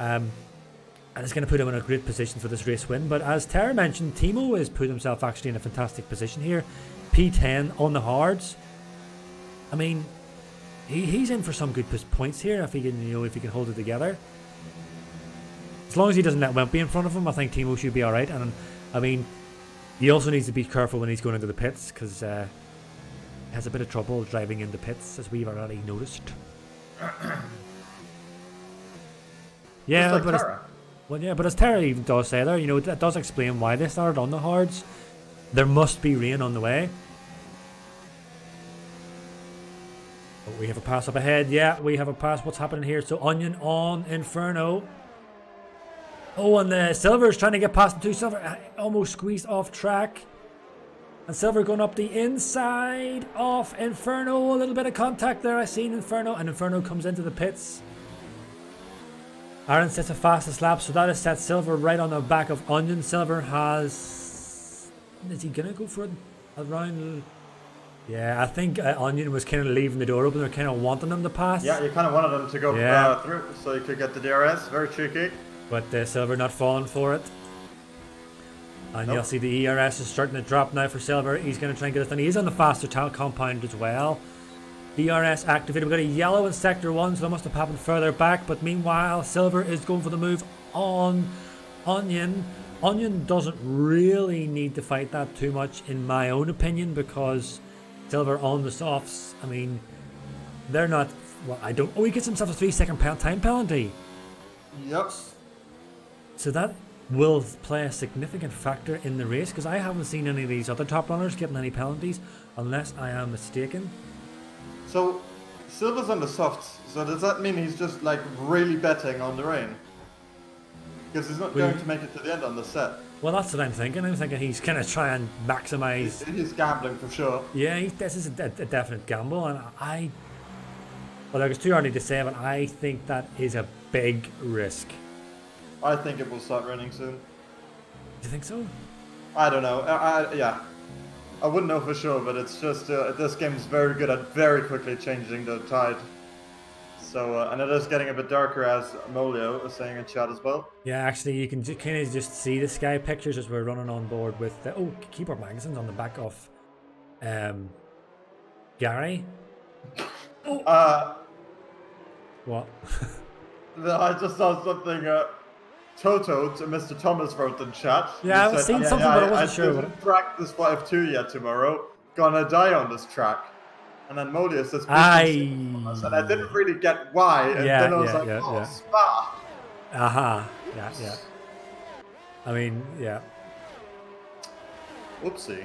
And it's going to put him in a great position for this race win. But as Tara mentioned, Thimo has put himself actually in a fantastic position here. P10 on the hards. I mean, he's in for some good points here if he can hold it together. As long as he doesn't let Wimpy in front of him, I think Thimo should be alright. And I mean, he also needs to be careful when he's going into the pits because he has a bit of trouble driving into pits, as we've already noticed. Yeah, like but as Tara even does say there, that does explain why they started on the hards. There must be rain on the way. Oh, we have a pass up ahead. Yeah, we have a pass. What's happening here? So Onion on Inferno. Oh, and the Silver is trying to get past the two. Silver almost squeezed off track. And Silver going up the inside of Inferno. A little bit of contact there. I seen Inferno. And Inferno comes into the pits. Aaron sets the fastest lap. So that has set Silver right on the back of Onion. Silver has... Is he going to go for it around... Yeah, I think Onion was kind of leaving the door open. They're kind of wanting him to pass. Yeah, you kind of wanted him to go through so you could get the DRS. Very cheeky. But Silver not falling for it. And you'll see the ERS is starting to drop now for Silver. He's going to try and get it done. He's on the faster compound as well. DRS activated. We've got a yellow in sector 1, so that must have happened further back. But meanwhile, Silver is going for the move on Onion. Onion doesn't really need to fight that too much, in my own opinion, because Silver on the softs, I mean, they're not... Well, I don't... Oh, he gets himself a 3-second time penalty. Yep. So that will play a significant factor in the race, because I haven't seen any of these other top runners getting any penalties, unless I am mistaken. So, Silver's on the softs, so does that mean he's just like really betting on the rain? Because he's not going to make it to the end on the set. Well, that's what I'm thinking. I'm thinking he's going to try and maximise... He's gambling for sure. Yeah, this is a definite gamble, and well, it's too early to say, but I think that is a big risk. I think it will start raining soon. Do you think so? I don't know. Yeah. I wouldn't know for sure, but it's just this game is very good at very quickly changing the tide. So, and it is getting a bit darker, as Molio was saying in chat as well. Yeah, actually, you can kind of just see the sky pictures as we're running on board with the... Oh, Keyboard Magazine's on the back of Gary. Oh. What? I just saw something... Toto to Mr. Thomas wrote in chat. Yeah, I've seen something, but I wasn't sure. I didn't practice 5-2 yet tomorrow. Gonna die on this track. And then Molia says, and I didn't really get why. And then I was Spa. Aha. Yeah. I mean, yeah. Whoopsie.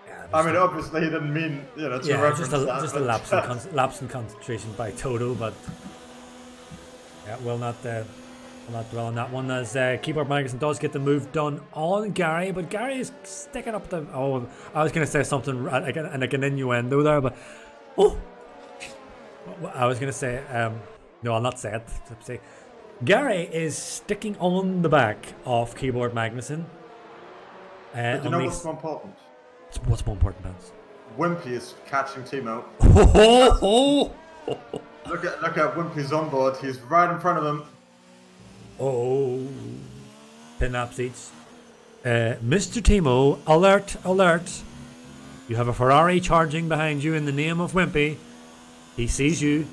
Yeah, I mean, obviously he didn't mean, to reference that. Just a lapse in concentration by Toto, but yeah, will not I'll not dwell on that one as Keyboard Magazine does get the move done on Gary, but Gary is sticking up the. Oh, I was going to say something like an innuendo there, but I was going to say no, I'll not say it. Say Gary is sticking on the back of Keyboard Magazine. But you know what's more important? What's more important, Vance? Wimpy is catching Thimo. Look at Wimpy's on board. He's right in front of him. Oh, pin-up seats. Mr. Thimo, alert, alert. You have a Ferrari charging behind you in the name of Wimpy. He sees you.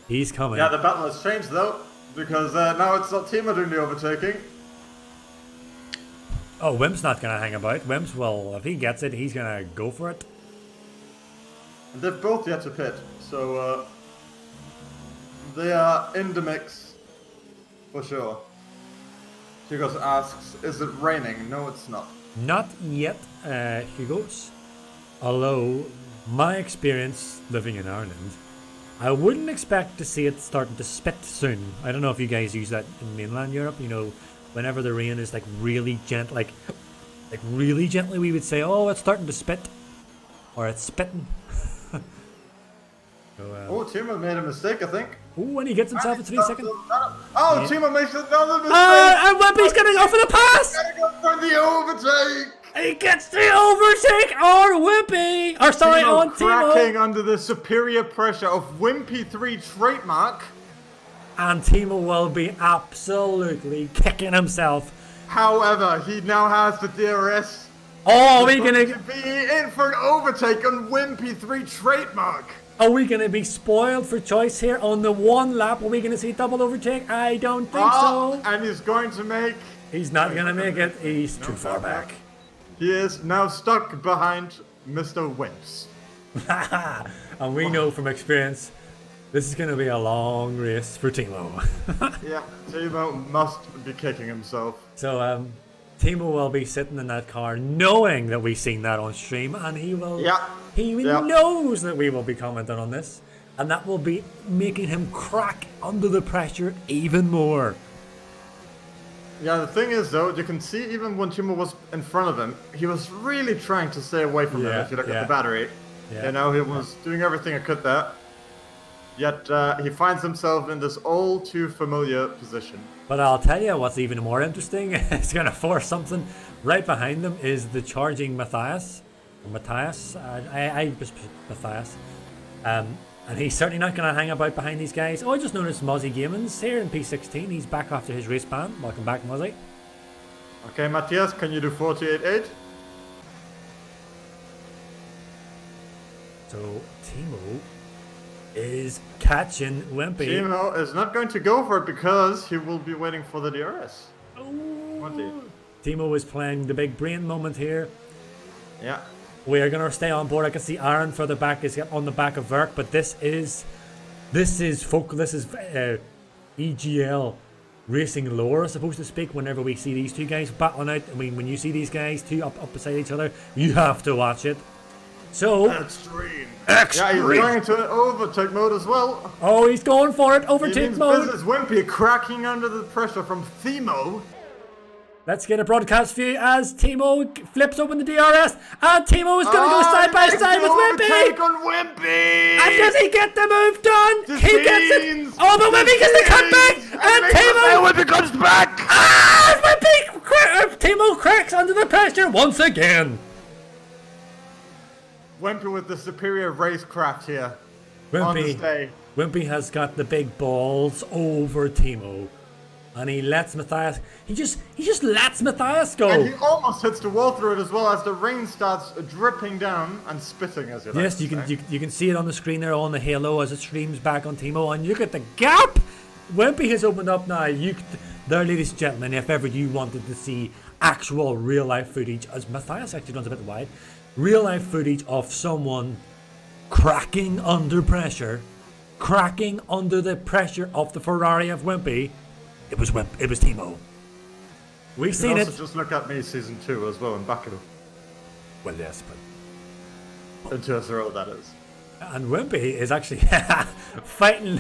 He's coming. Yeah, the battle has changed though, because now it's not Thimo doing the overtaking. Oh, Wimp's not going to hang about. Wimp's, well, if he gets it, he's going to go for it. And they've both yet to pit, so they are in the mix for sure. Hugo asks, is it raining? No, it's not. Not yet, Hugo's. Although, my experience living in Ireland, I wouldn't expect to see it starting to spit soon. I don't know if you guys use that in mainland Europe. You know, whenever the rain is like really gentle, like really gently, we would say, "Oh, it's starting to spit," or "It's spitting." So, Thimo made a mistake, I think. Oh, and he gets himself a 3 second. Thimo makes another mistake. And Wimpy's gonna go for the pass. Gotta go for the overtake. He gets the overtake on Wimpy. Or sorry, on Thimo. Cracking under the superior pressure of Wimpy 3 trademark. And Thimo will be absolutely kicking himself. However, he now has the DRS. Oh, are we gonna be in for an overtake on Wimpy 3 trademark? Are we gonna be spoiled for choice here on the one lap? Are we gonna see double overtake? I don't think so. And he's going to make. He's not gonna make it. He's too far back. He is now stuck behind Mr. Wimps. And we know from experience, this is gonna be a long race for Thimo. Yeah, Thimo must be kicking himself. So, Thimo will be sitting in that car knowing that we've seen that on stream, and he will. Yeah. He knows that we will be commenting on this, and that will be making him crack under the pressure even more. Yeah, the thing is though, you can see even when Thimo was in front of him, he was really trying to stay away from him if you look at the battery. Yeah. You know, he was doing everything he could there. Yet he finds himself in this all too familiar position. But I'll tell you what's even more interesting. It's going to force something. Right behind them is the charging Matthias. Matthias. And he's certainly not going to hang about behind these guys. Oh, I just noticed Mozzie Gaming's here in P16. He's back after his race ban. Welcome back, Mozzie. Okay, Matthias, can you do 48.8? So, Thimo is catching Wimpy. Thimo is not going to go for it because he will be waiting for the DRS. Thimo is playing the big brain moment here. Yeah. We are going to stay on board. I can see Aaron further back is on the back of Verk, but this is EGL racing lore, supposed to speak. Whenever we see these two guys battling out, I mean, when you see these guys two up beside each other, you have to watch it. So extreme. Yeah, he's going into overtake mode as well. Oh, he's going for it. Overtake mode. Business Wimpy cracking under the pressure from Thimo. Let's get a broadcast view as Thimo flips open the DRS, and Thimo is going to go side by side with Wimpy. On Wimpy. And does he get the move done? He gets it. Oh, but Wimpy gets the comeback, and Wimpy comes back. Thimo cracks under the pressure once again. Wimpy with the superior racecraft here. On this day. Wimpy has got the big balls over Thimo. And he lets Matthias. He just lets Matthias go. And he almost hits the wall through it as well as the rain starts dripping down and spitting as you like. Yes, you can see it on the screen there on the halo as it streams back on Thimo. And look at the gap. Wimpy has opened up now. There, ladies and gentlemen, if ever you wanted to see actual real life footage, as Matthias actually runs a bit wide, real life footage of someone cracking under pressure, cracking under the pressure of the Ferrari of Wimpy. It was Thimo. We've seen it. Just look at me season 2 as well and back it up. Well, yes, but into a zero, that is. And Wimpy is actually fighting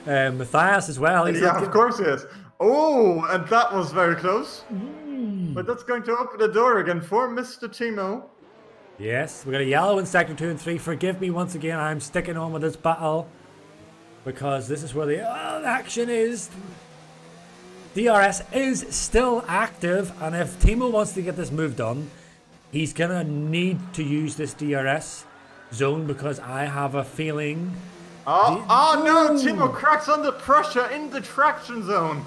Matthias as well. Yeah, of course he is. Oh, and that was very close. But that's going to open the door again for Mr. Thimo. Yes, we got a yellow in sector 2 and 3. Forgive me once again, I'm sticking on with this battle because this is where the action is. DRS is still active, and if Thimo wants to get this move done, he's gonna need to use this DRS zone because I have a feeling. Oh no! Thimo cracks under pressure in the traction zone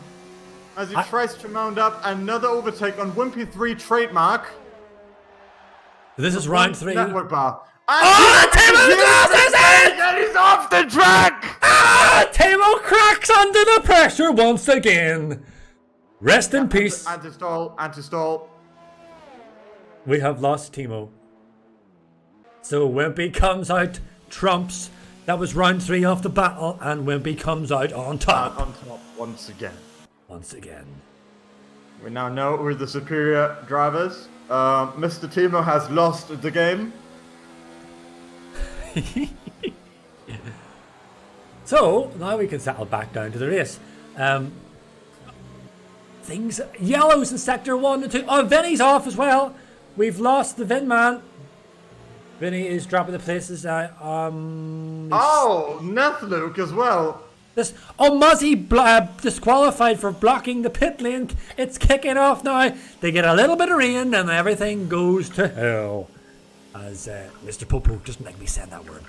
as he tries to mount up another overtake on Wimpy 3 trademark. This is round 3. Network bar. Thimo crosses it! And he's off the track! Thimo cracks under the pressure once again. Rest in peace. Anti-stall. We have lost Thimo. So Wimpy comes out, trumps. That was round 3 of the battle, and Wimpy comes out on top. On top once again. We now know we're the superior drivers. Mr. Thimo has lost the game. So now we can settle back down to the race. Things yellows in sector 1 and 2. Oh, Vinny's off as well. We've lost the Vin man. Vinny is dropping the places. Nethluke as well. Muzzy disqualified for blocking the pit lane. It's kicking off now. They get a little bit of rain and everything goes to hell. As Mr. Popo doesn't like me saying that word.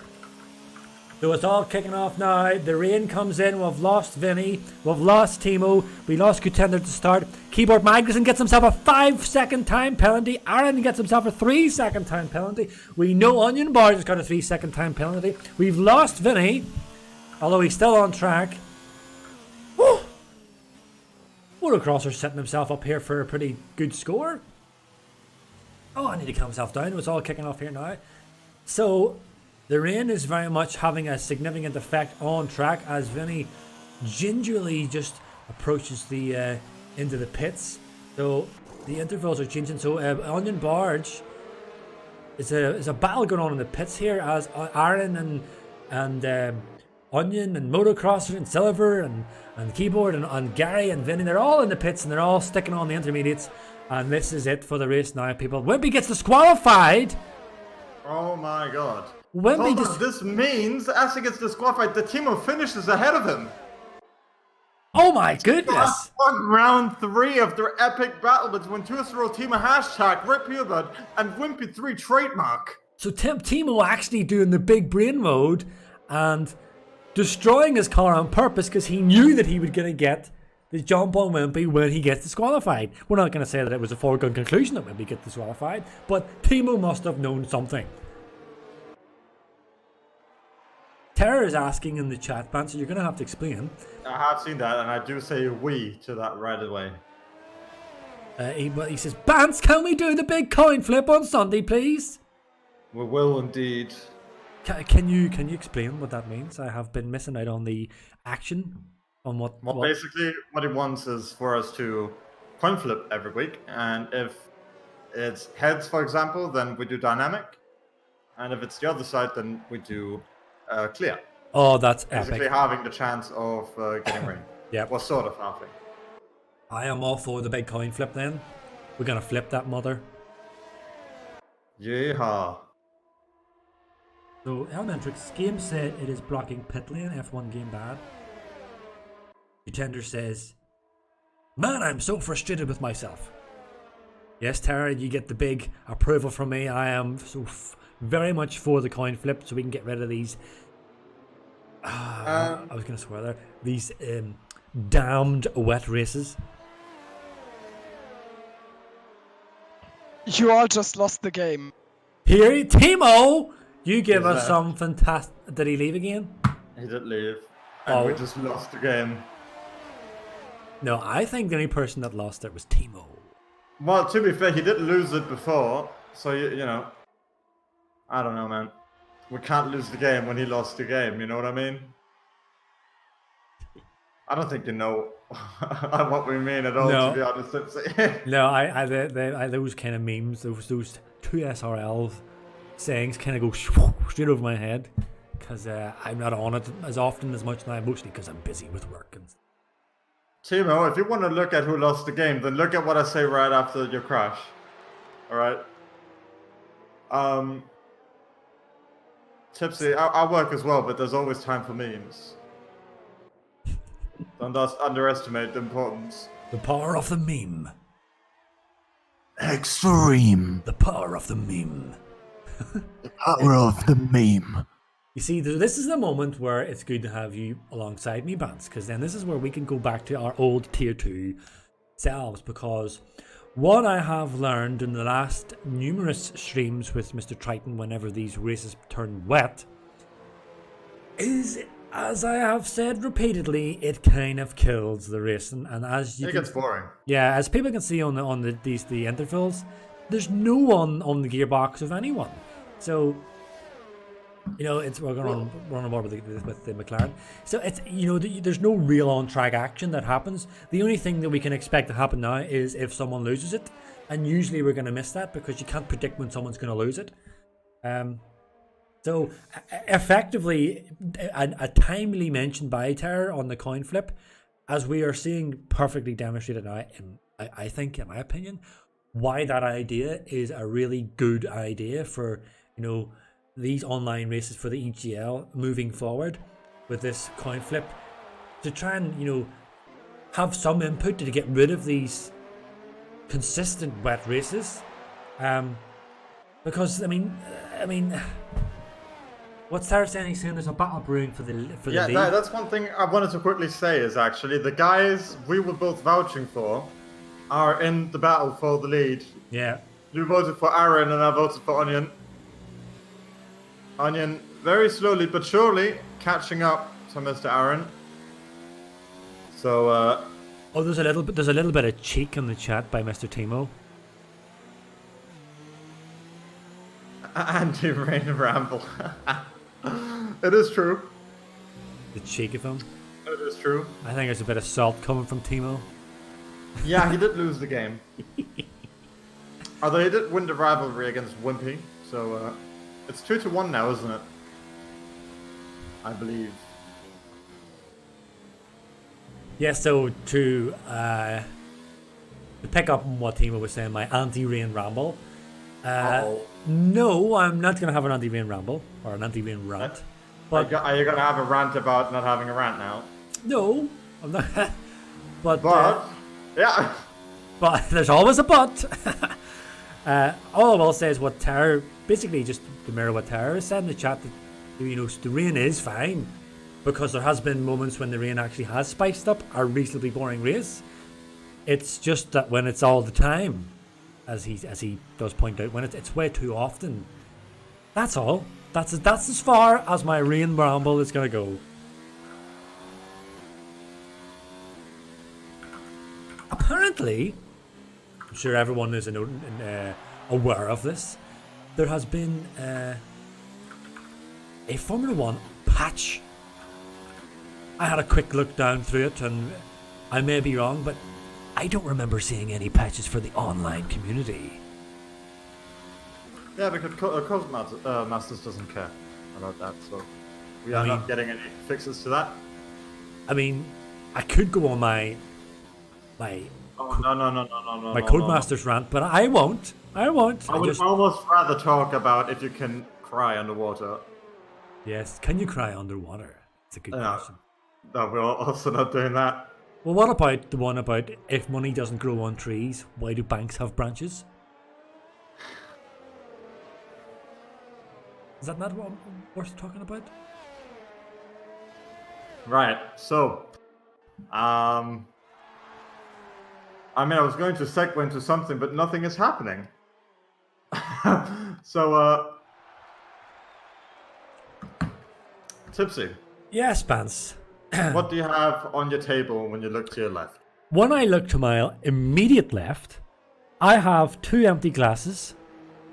So it's all kicking off now. The rain comes in. We've lost Vinny. We've lost Thimo. We lost Contender to start. Keyboard Magnuson gets himself a 5-second time penalty. Aaron gets himself a 3-second time penalty. We know Onion Barge has got a 3-second time penalty. We've lost Vinny, although he's still on track. Woo! Motocrosser setting himself up here for a pretty good score. Oh, I need to calm myself down. It's all kicking off here now. So the rain is very much having a significant effect on track as Vinny gingerly just approaches the into the pits. So the intervals are changing. So Onion Barge is a battle going on in the pits here as Aaron and Onion and Motocrosser and Silver and Keyboard and Gary and Vinny, they're all in the pits and they're all sticking on the intermediates. And this is it for the race now, people. Wimpy gets disqualified. Oh my god. This means as he gets disqualified, the Thimo finishes ahead of him. Oh my goodness. On round 3 of their epic battle between Tuasro Thimo hashtag Rip Hubert and Wimpy 3 trademark. So Thimo actually doing the big brain mode and destroying his car on purpose because he knew that he was going to get the jump on Wimpy when he gets disqualified. We're not going to say that it was a foregone conclusion that Wimpy gets disqualified, but Thimo must have known something. Terror is asking in the chat, Ban, so you're going to have to explain. I have seen that, and I do say we to that right away. He says, Bance, can we do the big coin flip on Sunday, please? We will indeed. Can you explain what that means? I have been missing out on the action. On what? Basically, what he wants is for us to coin flip every week, and if it's heads, for example, then we do dynamic, and if it's the other side, then we do clear. Oh, that's basically epic. Having the chance of getting rain. Yeah. Well, sort of having. I am all for the big coin flip then. We're going to flip that mother. Yeehaw. So, Elementrix game said it is blocking pit lane, F1 game bad. Contender says, man, I'm so frustrated with myself. Yes, Tara, you get the big approval from me. I am so very much for the coin flip so we can get rid of these. I was going to swear there. These damned wet races. You all just lost the game. Here, Thimo, you give us some fantastic. Did he leave again? He did leave. And we just lost the game. No, I think the only person that lost it was Thimo. Well, to be fair, he did lose it before. So, you know. I don't know, man. We can't lose the game when he lost the game, you know what I mean? I don't think you know what we mean at all, to be honest. No, I those kind of memes, those two SRL sayings kind of go straight over my head. Because I'm not on it as often as much now, mostly because I'm busy with work. Timo, if you want to look at who lost the game, then look at what I say right after your crash. All right. Tipsy, I work as well, but there's always time for memes. Don't thus underestimate the importance. The power of the meme. Extreme. The power of the meme. The power of the meme. You see, this is the moment where it's good to have you alongside me, Bance, because then this is where we can go back to our old Tier 2 selves, because what I have learned in the last numerous streams with Mr. Triton whenever these races turn wet is, as I have said repeatedly, it kind of kills the racing, and as you It gets boring. Yeah, as people can see on the intervals, there's no one on the gearbox of anyone. So, you know, we're going to run on board with the McLaren. So it's, you know, there's no real on-track action that happens. The only thing that we can expect to happen now is if someone loses it, and usually we're going to miss that because you can't predict when someone's going to lose it. So effectively, a timely mention by Terror on the coin flip, as we are seeing perfectly demonstrated now, I think, in my opinion, why that idea is a really good idea for, you know, these online races for the EGL moving forward with this coin flip, to try and, you know, have some input to get rid of these consistent wet races, because I mean, what's Sarah saying? He's saying there's a battle brewing for the lead. Yeah, that's one thing I wanted to quickly say is actually the guys we were both vouching for are in the battle for the lead. Yeah. You voted for Aaron and I voted for Onion. Onion very slowly but surely catching up to Mr. Aaron. So there's a little bit of cheek in the chat by Mr. Thimo. Anti-rain ramble. It is true. The cheek of him. It is true. I think there's a bit of salt coming from Thimo. Yeah, he did lose the game. Although he did win the rivalry against Wimpy, so it's 2-1 now, isn't it? I believe. Yeah, so to pick up on what Thimo was saying, my anti-rain ramble. No, I'm not going to have an anti-rain ramble or an anti-rain rant. But Are you going to have a rant about not having a rant now? no, I'm not. but yeah. But there's always a but. All I will say is what Tara, basically just to mirror what Tara said in the chat, that, you know, the rain is fine, because there has been moments when the rain actually has spiced up a reasonably boring race. It's just that when it's all the time, as he does point out, when it's way too often. That's all. That's as far as my rain ramble is going to go. Apparently, I'm sure everyone is aware of this, there has been a Formula 1 patch. I had a quick look down through it, and I may be wrong, but I don't remember seeing any patches for the online community. Yeah, because Masters doesn't care about that, so we are not getting any fixes to that. I mean, I could go on my No, Codemasters rant, but I won't. I would almost rather talk about if you can cry underwater. Yes, can you cry underwater? It's a good question. No, we're also not doing that. Well, what about the one about if money doesn't grow on trees, why do banks have branches? Is that not what worth talking about? Right, so, I was going to segue into something, but nothing is happening. So, Tipsy. Yes, Bance. What do you have on your table when you look to your left? When I look to my immediate left, I have 2 empty glasses.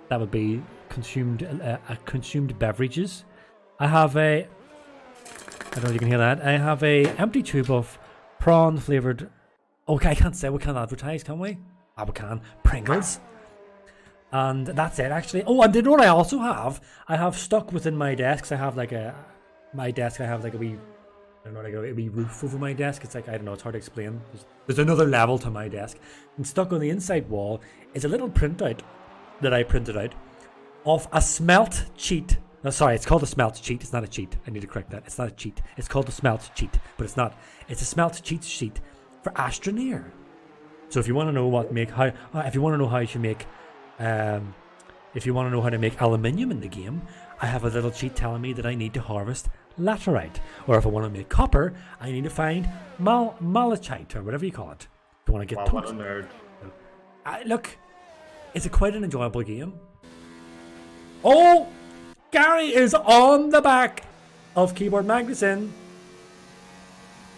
That would be consumed beverages. I have I don't know if you can hear that. I have a empty tube of prawn flavored. Okay, I can't say we can't advertise, can we? Ah, we can. Pringles. And that's it, actually. Oh, and you know what I also have? I have stuck within my desk. I have like a wee I don't know, like a wee roof over my desk. It's like, I don't know, it's hard to explain. There's another level to my desk. And stuck on the inside wall is a little printout that I printed out of a smelt cheat. No, sorry, it's called a smelt cheat. It's not a cheat. I need to correct that. It's not a cheat. It's called a smelt cheat, but it's not. It's a smelt cheat sheet for Astroneer. So if you want to know if you want to know how you should make, if you want to know how to make aluminium in the game, I have a little cheat telling me that I need to harvest laterite, or if I want to make copper, I need to find malachite or whatever you call it. If you want to get Wow, what a nerd. Look, it's quite an enjoyable game. Oh, Gary is on the back of Keyboard Magazine.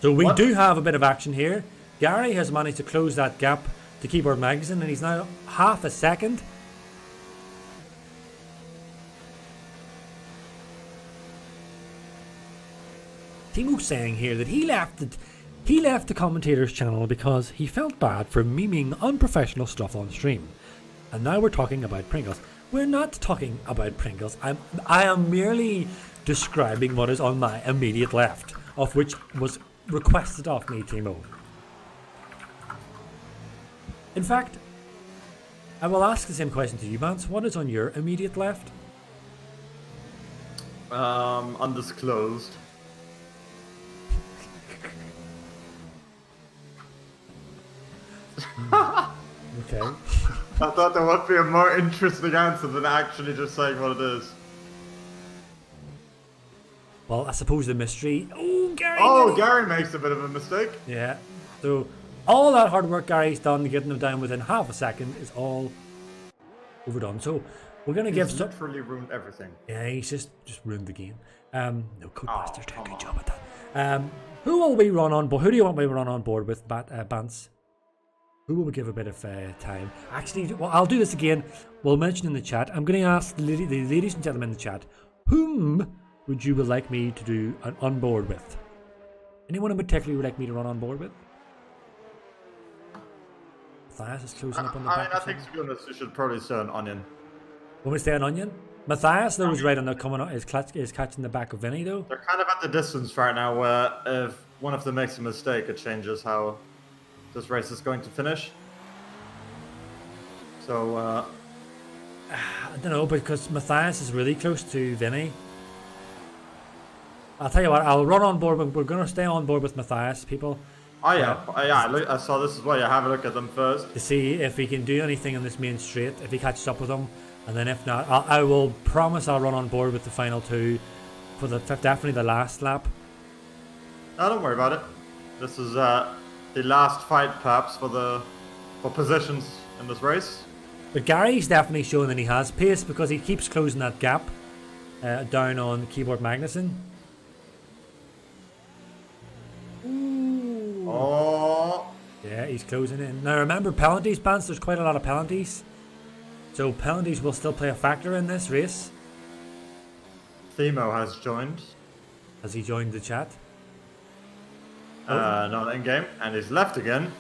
So we do have a bit of action here. Gary has managed to close that gap to Keyboard Magazine, and he's now half a second. Thimo's saying here that he left the commentator's channel because he felt bad for memeing unprofessional stuff on stream. And now we're talking about Pringles. We're not talking about Pringles. I am merely describing what is on my immediate left, of which was requested of me, Thimo. In fact, I will ask the same question to you, Vance. What is on your immediate left? Undisclosed. Okay. I thought there would be a more interesting answer than actually just saying what it is. Well, I suppose the mystery. Oh, Gary! Oh, Gary makes a bit of a mistake. Yeah. So all that hard work Gary's done to getting them down within half a second is all overdone. So we're gonna give literally ruined everything. Yeah, he's just ruined the game. No, Codemasters did a good job at that. Who will we run on board? Who do you want me to run on board with, Bance? Who will we give a bit of time? Actually, well, I'll do this again. We'll mention in the chat. I'm going to ask the ladies and gentlemen in the chat, whom would you like me to do an on board with? Anyone in particular you would like me to run on board with? Matthias is closing up on the back. I think to be honest, you should probably say an onion. Want me to stay an onion? Matthias, though, is right on the coming up, is catching the back of Vinny, though. They're kind of at the distance right now where if one of them makes a mistake, it changes how this race is going to finish. So, I don't know, because Matthias is really close to Vinny. I'll tell you what, I'll run on board, but we're going to stay on board with Matthias, people. Oh yeah, I saw this as well. You have a look at them first. To see if he can do anything on this main straight, if he catches up with them. And then if not, I will promise I'll run on board with the final two for definitely the last lap. No, don't worry about it. This is the last fight, perhaps, for positions in this race. But Gary's definitely showing that he has pace because he keeps closing that gap down on Keyboard Magnussen. Ooh. Oh. Yeah, he's closing in. Now remember, penalties, Bance, there's quite a lot of penalties. So penalties will still play a factor in this race. Thimo has joined. Has he joined the chat? Not in game, and he's left again.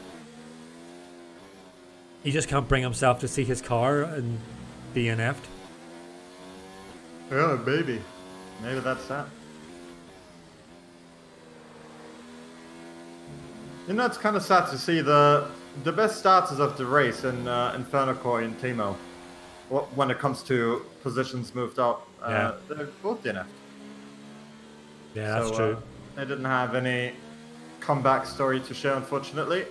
He just can't bring himself to see his car and DNF'd. Oh, maybe that's that. You know, it's kind of sad to see the best starters of the race in Inferno Core and Thimo. When it comes to positions moved up, they're both DNF'd. Yeah, that's true. They didn't have any comeback story to show, unfortunately.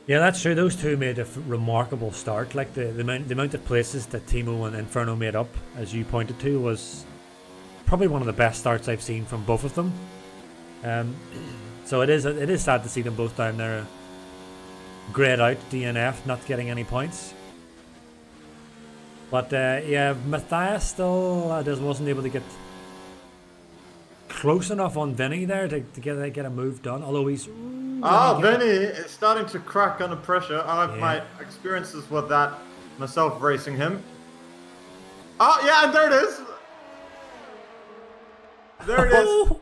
Yeah, that's true. Those two made a remarkable start. Like the amount of places that Thimo and Inferno made up, as you pointed to, was probably one of the best starts I've seen from both of them. So it is sad to see them both down there, grayed out, DNF, not getting any points. But yeah, Matthias still wasn't able to get close enough on Vinny there to get a move done. Although he's Vinny is starting to crack under pressure. I have my experiences with that myself, racing him. Oh yeah, and there it is. There it is.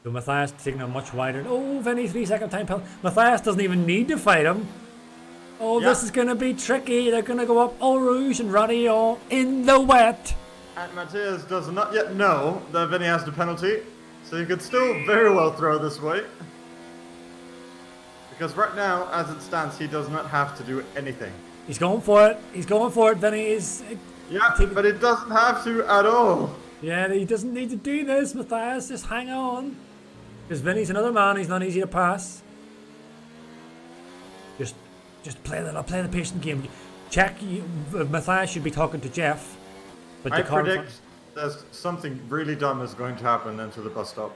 So Matthias taking a much wider. Oh, Vinny 3 second time penalty. Matthias doesn't even need to fight him. Oh, this is going to be tricky. They're going to go up Eau Rouge and Roddy all in the wet. And Matthias does not yet know that Vinny has the penalty, so he could still very well throw this way. Because right now, as it stands, he does not have to do anything. He's going for it. He's going for it. Vinny is. Yeah, but he doesn't have to at all. Yeah, he doesn't need to do this, Matthias. Just hang on. Because Vinny's another man. He's not easy to pass. Just play the patient game. Check. Matthias should be talking to Jeff. But I predict there's something really dumb is going to happen into the bus stop.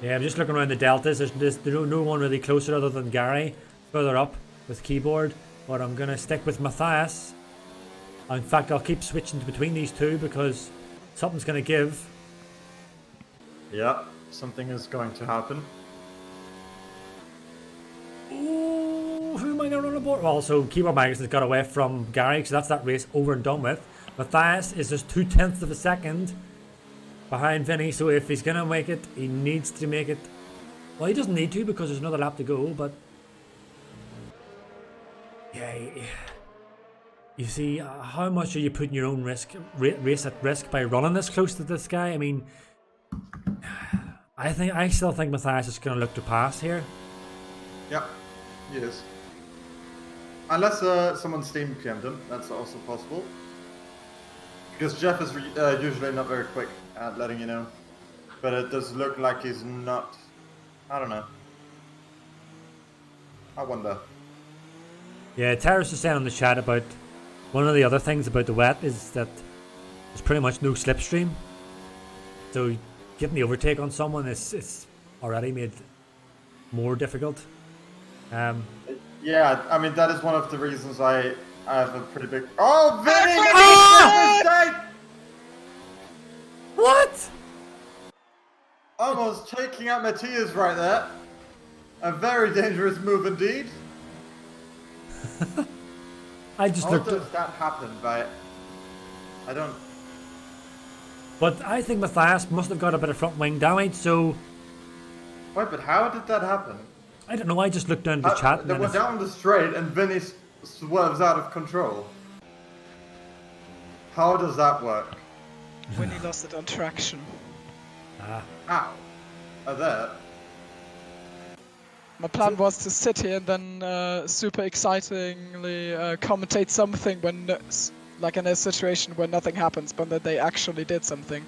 Yeah, I'm just looking around the deltas. There's no one really closer other than Gary, further up with keyboard. But I'm gonna stick with Matthias. In fact, I'll keep switching between these two because something's gonna give. Yeah, something is going to happen. Ooh, who am I gonna run aboard? Well, so Keyboard Magnus has got away from Gary, so that's that race over and done with. Matthias is just 0.2 of a second behind Vinny, so if he's gonna make it, he needs to make it. Well, he doesn't need to because there's another lap to go, but yeah, you see, how much are you putting your own race at risk by running this close to this guy? I mean, I still think Matthias is gonna look to pass here. Yeah, he is. Unless someone steam PM'd him, that's also possible. Because Jeff is usually not very quick at letting you know. But it does look like he's not. I don't know. I wonder. Yeah, Terrace is saying on the chat about one of the other things about the wet is that there's pretty much no slipstream. So getting the overtake on someone is already made more difficult. Yeah, I mean, that is one of the reasons I have a pretty big. Oh, Vinny! Oh! What? Almost taking out Matthias right there. A very dangerous move indeed. I just How looked. does that happen? I don't. But I think Matthias must have got a bit of front wing damage, so. Wait, but how did that happen? I don't know, I just looked down the chat. They went down the straight and Vinny swerves out of control. How does that work? When he lost it on traction. How? There. My plan was to sit here and then super excitingly commentate something when, like in a situation where nothing happens, but that they actually did something.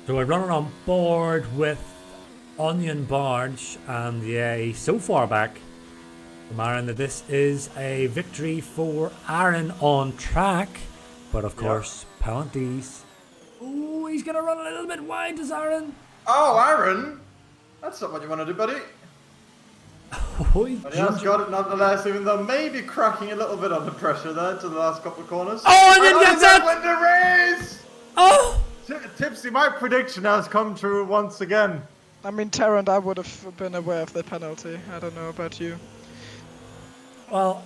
So we're running on board with Onion Barge, and yeah, he's so far back from Aaron that this is a victory for Aaron on track. But of course, penalties. Oh, he's gonna run a little bit wide, does Aaron? Oh, Aaron! That's not what you want to do, buddy. Oh, But he has got it nonetheless, even though maybe cracking a little bit under pressure there to the last couple of corners. Oh, Onion gets it! Win the race! Oh! Tipsy, my prediction has come true once again. I mean, Tarrant, I would have been aware of the penalty. I don't know about you. Well,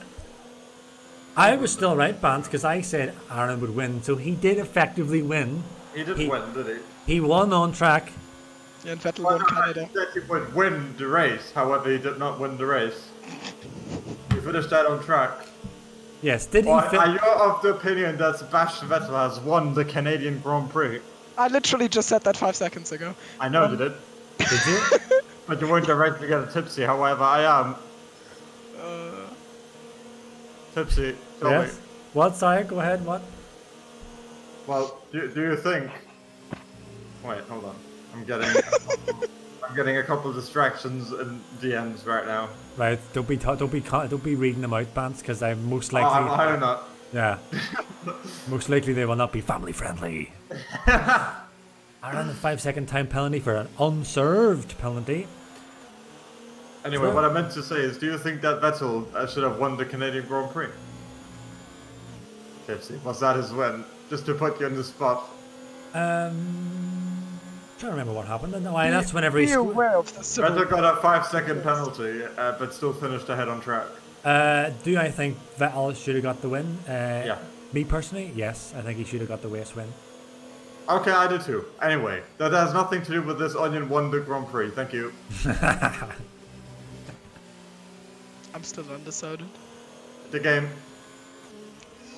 I was still right, Bance, because I said Aaron would win, so he did effectively win. He didn't win, did he? He won on track. Yeah, and Vettel won Canada. He said he would win the race, however he did not win the race. He finished that on track. Yes, did he Are you of the opinion that Sebastian Vettel has won the Canadian Grand Prix? I literally just said that 5 seconds ago. I know you did. Did you? But you weren't directly get a Tipsy, however I am. Tipsy, tell me. Yes. What, Sire? Go ahead, what? Well, do you think... Wait, hold on. I'm getting a couple of distractions and DMs right now. Right, don't be reading them out, Bance, because I'm most likely. I don't know. Yeah. Most likely they will not be family friendly. Around the 5-second time penalty for an unserved penalty. Anyway, what I meant to say is, do you think that Vettel should have won the Canadian Grand Prix? Tipsy, was that his win? Just to put you in the spot. Trying to remember what happened. No, that's whenever he scored. Vettel got a 5-second penalty, but still finished ahead on track. Do I think Vettel should have got the win? Yeah. Me personally, yes. I think he should have got the race win. Okay, I do too. Anyway, that has nothing to do with this Onion won the Grand Prix. Thank you. I'm still undecided. The game.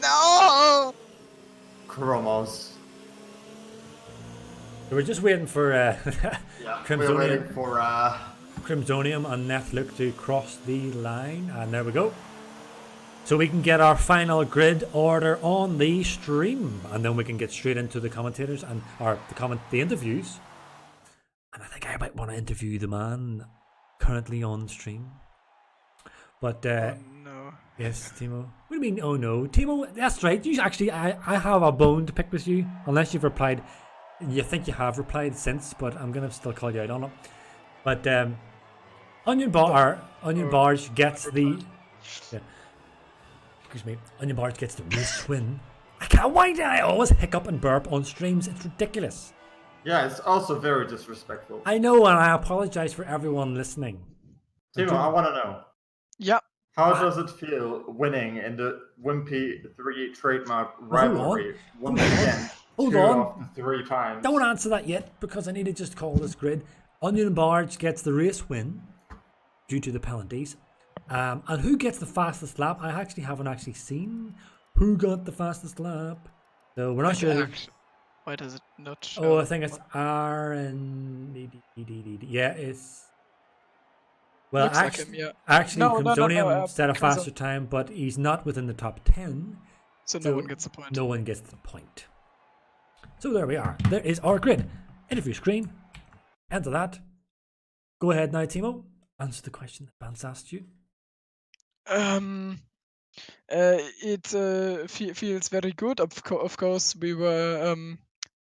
No! Chromos. So we're just waiting for Yeah, we're waiting Crimsonium, for Crimsonium and Netflix to cross the line, and there we go. So we can get our final grid order on the stream, and then we can get straight into the commentators and the interviews. And I think I might want to interview the man currently on stream. But No. yes, Thimo. What do you mean? Oh no, Thimo. That's right. You actually, I have a bone to pick with you, unless you've replied. You think you have replied since, but I'm gonna still call you out on it. But Onion Barge gets the. Yeah. Excuse me. Onion Barge gets the race win. I can't. Why do I always hiccup and burp on streams? It's ridiculous. Yeah, it's also very disrespectful. I know, and I apologize for everyone listening. Timo, I want to know. Yeah. How does it feel winning in the Wimpy 3 trademark rivalry once again? Hold on. Of the 3 times. Don't answer that yet, because I need to just call this grid. Onion Barge gets the race win due to the penalties. And who gets the fastest lap? I actually haven't seen who got the fastest lap. So we're not sure. Why does it not show? Oh, I think it's R and yeah, it's. Well, Looks actually, like him, yeah. actually, No, Crimsonium set a Crimson- faster time, but he's not within the top 10. So no one gets the point. No one gets the point. So there we are. There is our grid. Interview screen. Enter that. Go ahead now, Thimo. Answer the question that Vance asked you. It feels very good. Of course, we were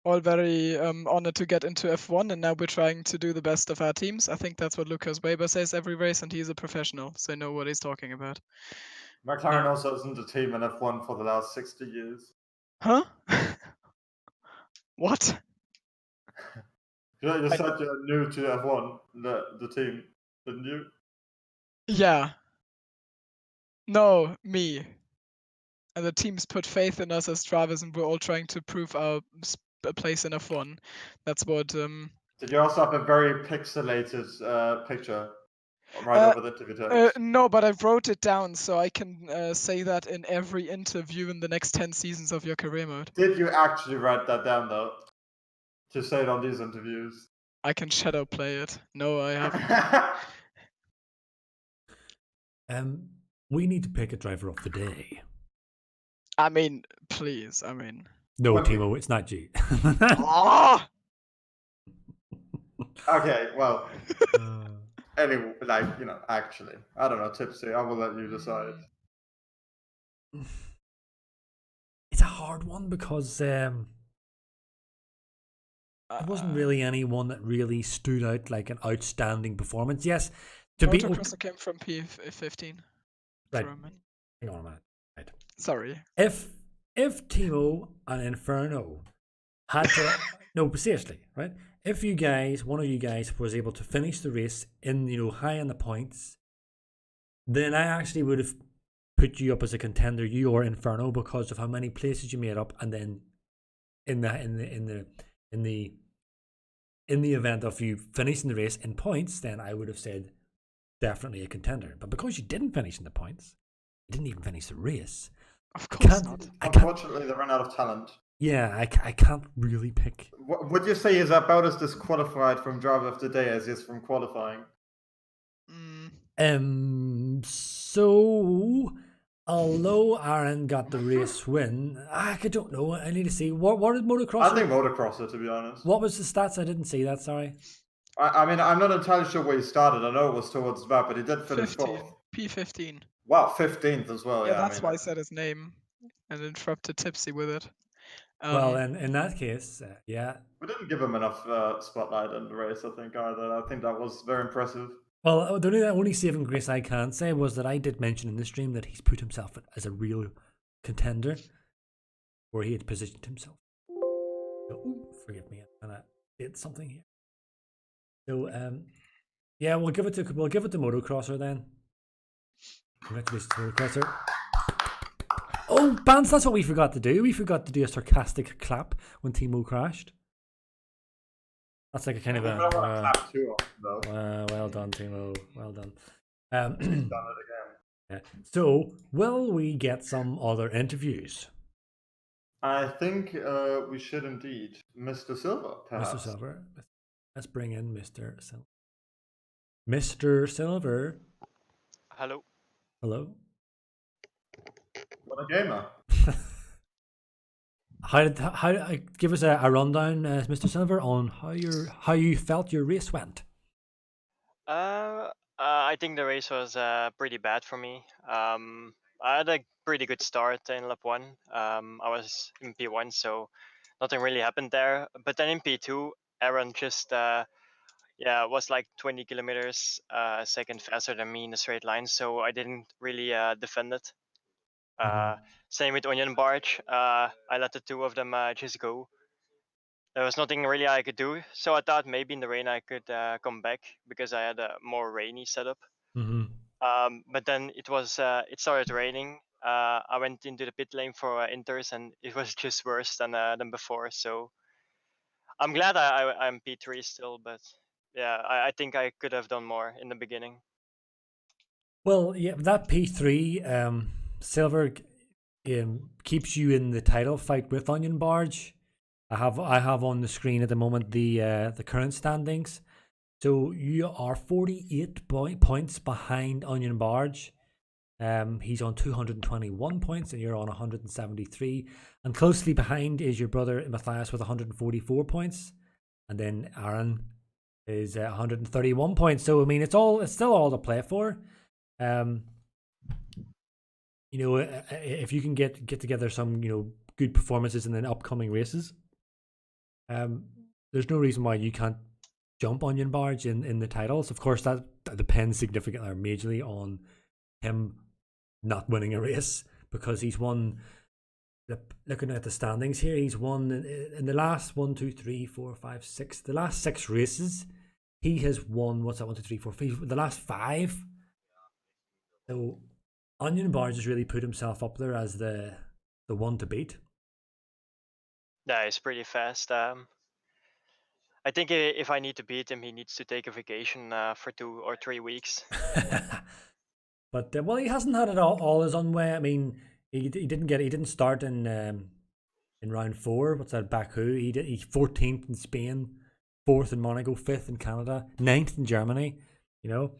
all very honored to get into F1, and now we're trying to do the best of our teams. I think that's what Lucas Weber says every race, and he's a professional, so I know what he's talking about. McLaren also isn't a team in F1 for the last 60 years. Huh? What? You said you're new to F1, the team, didn't you? Yeah. No, me. And the teams put faith in us as drivers, and we're all trying to prove our place in F1. That's what. Did you also have a very pixelated picture right over the interview text? No, but I wrote it down so I can say that in every interview in the next 10 seasons of your career mode. Did you actually write that down though? To say it on these interviews? I can shadow play it. No, I haven't. We need to pick a driver of the day. I mean, please. I mean. No, Okay. Thimo, it's not you. Ah! Okay, well. Anyway, actually, I don't know, Tipsy. I will let you decide. It's a hard one because there wasn't really anyone that really stood out like an outstanding performance. Yes, to be Motocrosser came from P15. right. For a minute. Hang on a minute. Right. Sorry. If Timo and Inferno had to no, but seriously, right? If one of you guys was able to finish the race in high in the points, then I actually would have put you up as a contender, you or Inferno, because of how many places you made up, and then in the event of you finishing the race in points, then I would have said definitely a contender. But because you didn't finish in the points, you didn't even finish the race. Of course not. Unfortunately, they ran out of talent. Yeah, I can't really pick. Would you say he's about as disqualified from driver of the day as he is from qualifying? So although Aaron got the race win, I don't know. I need to see what is motocross. I think motocrosser, to be honest. What was the stats? I didn't see that. Sorry. I mean, I'm not entirely sure where he started. I know it was towards the back, but he did finish 15. fourth. P15. Wow, 15th as well. Yeah, that's why I said his name and interrupted Tipsy with it. Well, in that case, yeah. We didn't give him enough spotlight in the race, I think, either. I think that was very impressive. Well, the only saving grace I can say was that I did mention in the stream that he's put himself as a real contender, where he had positioned himself. So, forgive me, and I did something here. So, yeah, we'll give it to Motocrosser then. Congratulations to Motocrosser. Oh, Bans, that's what we forgot to do. We forgot to do a sarcastic clap when Thimo crashed. That's like a kind of a... clap too often, though. well done, Thimo. Well done. He's done it again. So, will we get some other interviews? I think we should indeed. Mr. Silver, perhaps. Mr. Silver. Let's bring in Mr. Silver. Mr. Silver. Hello. Hello. What a gamer. Give us a rundown, Mr. Silver, on how you felt your race went. I think the race was pretty bad for me. I had a pretty good start in lap 1. I was in P1, so nothing really happened there. But then in P2, Aaron just was like 20 kilometers a second faster than me in a straight line, so I didn't really defend it. Same with Onion Barge. I let the two of them just go. There was nothing really I could do, so I thought maybe in the rain I could come back because I had a more rainy setup. But then it started raining. I went into the pit lane for inters, and it was just worse than before. So I'm glad I'm P3 still, but yeah, I think I could have done more in the beginning. Well, yeah, that P3 Silver keeps you in the title fight with Onion Barge. I have on the screen at the moment the current standings. So you are 48 points behind Onion Barge. He's on 221 points and you're on 173. And closely behind is your brother Matthias with 144 points. And then Aaron is 131 points. So I mean, it's still all to play for. If you can get together some good performances in the upcoming races, there's no reason why you can't jump Onion Barge in the titles. Of course, that depends significantly or majorly on him not winning a race, because he's won. Looking at the standings here, he's won in the last 1, 2, 3, 4, 5, 6. The last 6 races, he has won. What's that? 1, 2, 3, 4, 5. The last 5. So Onion Barge has really put himself up there as the one to beat. Yeah, he's pretty fast. I think if I need to beat him, he needs to take a vacation for 2 or 3 weeks. But well, he hasn't had it all his own way. I mean, he didn't start in round 4. What's that? Baku. He's 14th in Spain, 4th in Monaco, 5th in Canada, 9th in Germany. You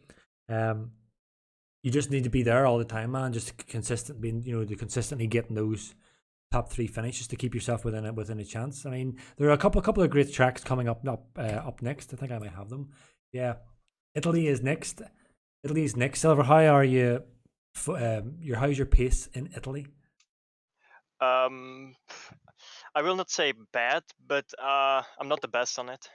just need to be there all the time, man. Just consistently getting those top 3 finishes to keep yourself within a chance. I mean, there are a couple of great tracks coming up next. I think I might have them. Yeah, Italy is next. Silver, how are you? How's your pace in Italy? I will not say bad, but I'm not the best on it.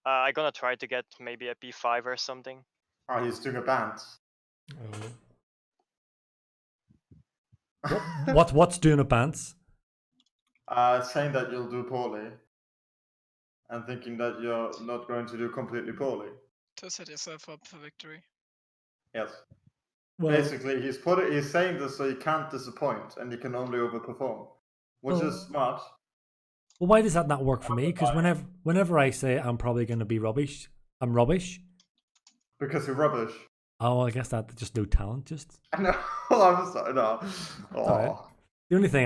I'm gonna try to get maybe a P5 or something. Oh, he's doing a band. What's doing a pants? Saying that you'll do poorly, and thinking that you're not going to do completely poorly. To set yourself up for victory. Yes. Well, basically, he's saying this so he can't disappoint, and he can only overperform, which is smart. Well, why does that not work for me? Because whenever I say I'm probably going to be rubbish, I'm rubbish. Because you're rubbish. Oh, well, I guess that just no talent. Just no, I'm sorry. No. Right. The only thing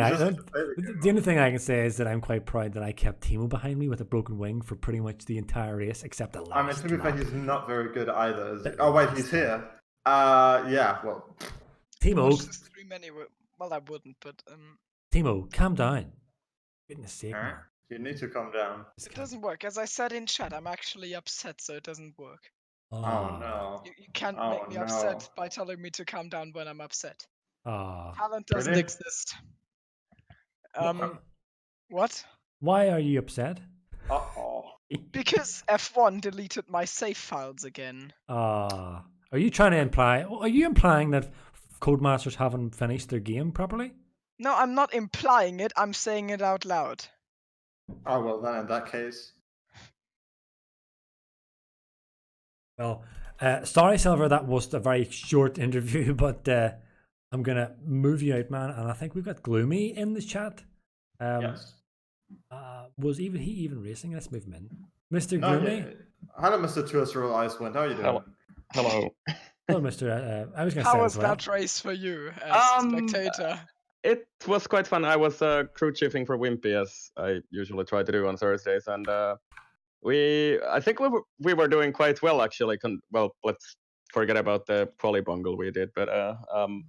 I can say is that I'm quite proud that I kept Thimo behind me with a broken wing for pretty much the entire race, except the last. I mean, to be fair, he's not very good either. Oh wait, he's here. Yeah. Well, Thimo. Well, I wouldn't, but Thimo, calm down. Goodness sake, man. You need to calm down. It doesn't work. As I said in chat, I'm actually upset, so it doesn't work. Oh no. You can't make me upset by telling me to calm down when I'm upset. Talent doesn't exist. What? Why are you upset? Because F1 deleted my save files again. Are you trying to imply? Are you implying that Codemasters haven't finished their game properly? No, I'm not implying it. I'm saying it out loud. Oh well, then in that case. Well, sorry, Silver, that was a very short interview, but I'm going to move you out, man. And I think we've got Gloomy in the chat. Yes. Was he even racing? Let's move him in. Mr. Gloomy? Hello, Mr. Tuasro Icewind. How are you doing? Hello. Hello, Mr. I was going to say How was that race for you as a spectator? It was quite fun. I was crew chiefing for Wimpy, as I usually try to do on Thursdays, and I think we were doing quite well actually. Well, let's forget about the polybungle we did, but in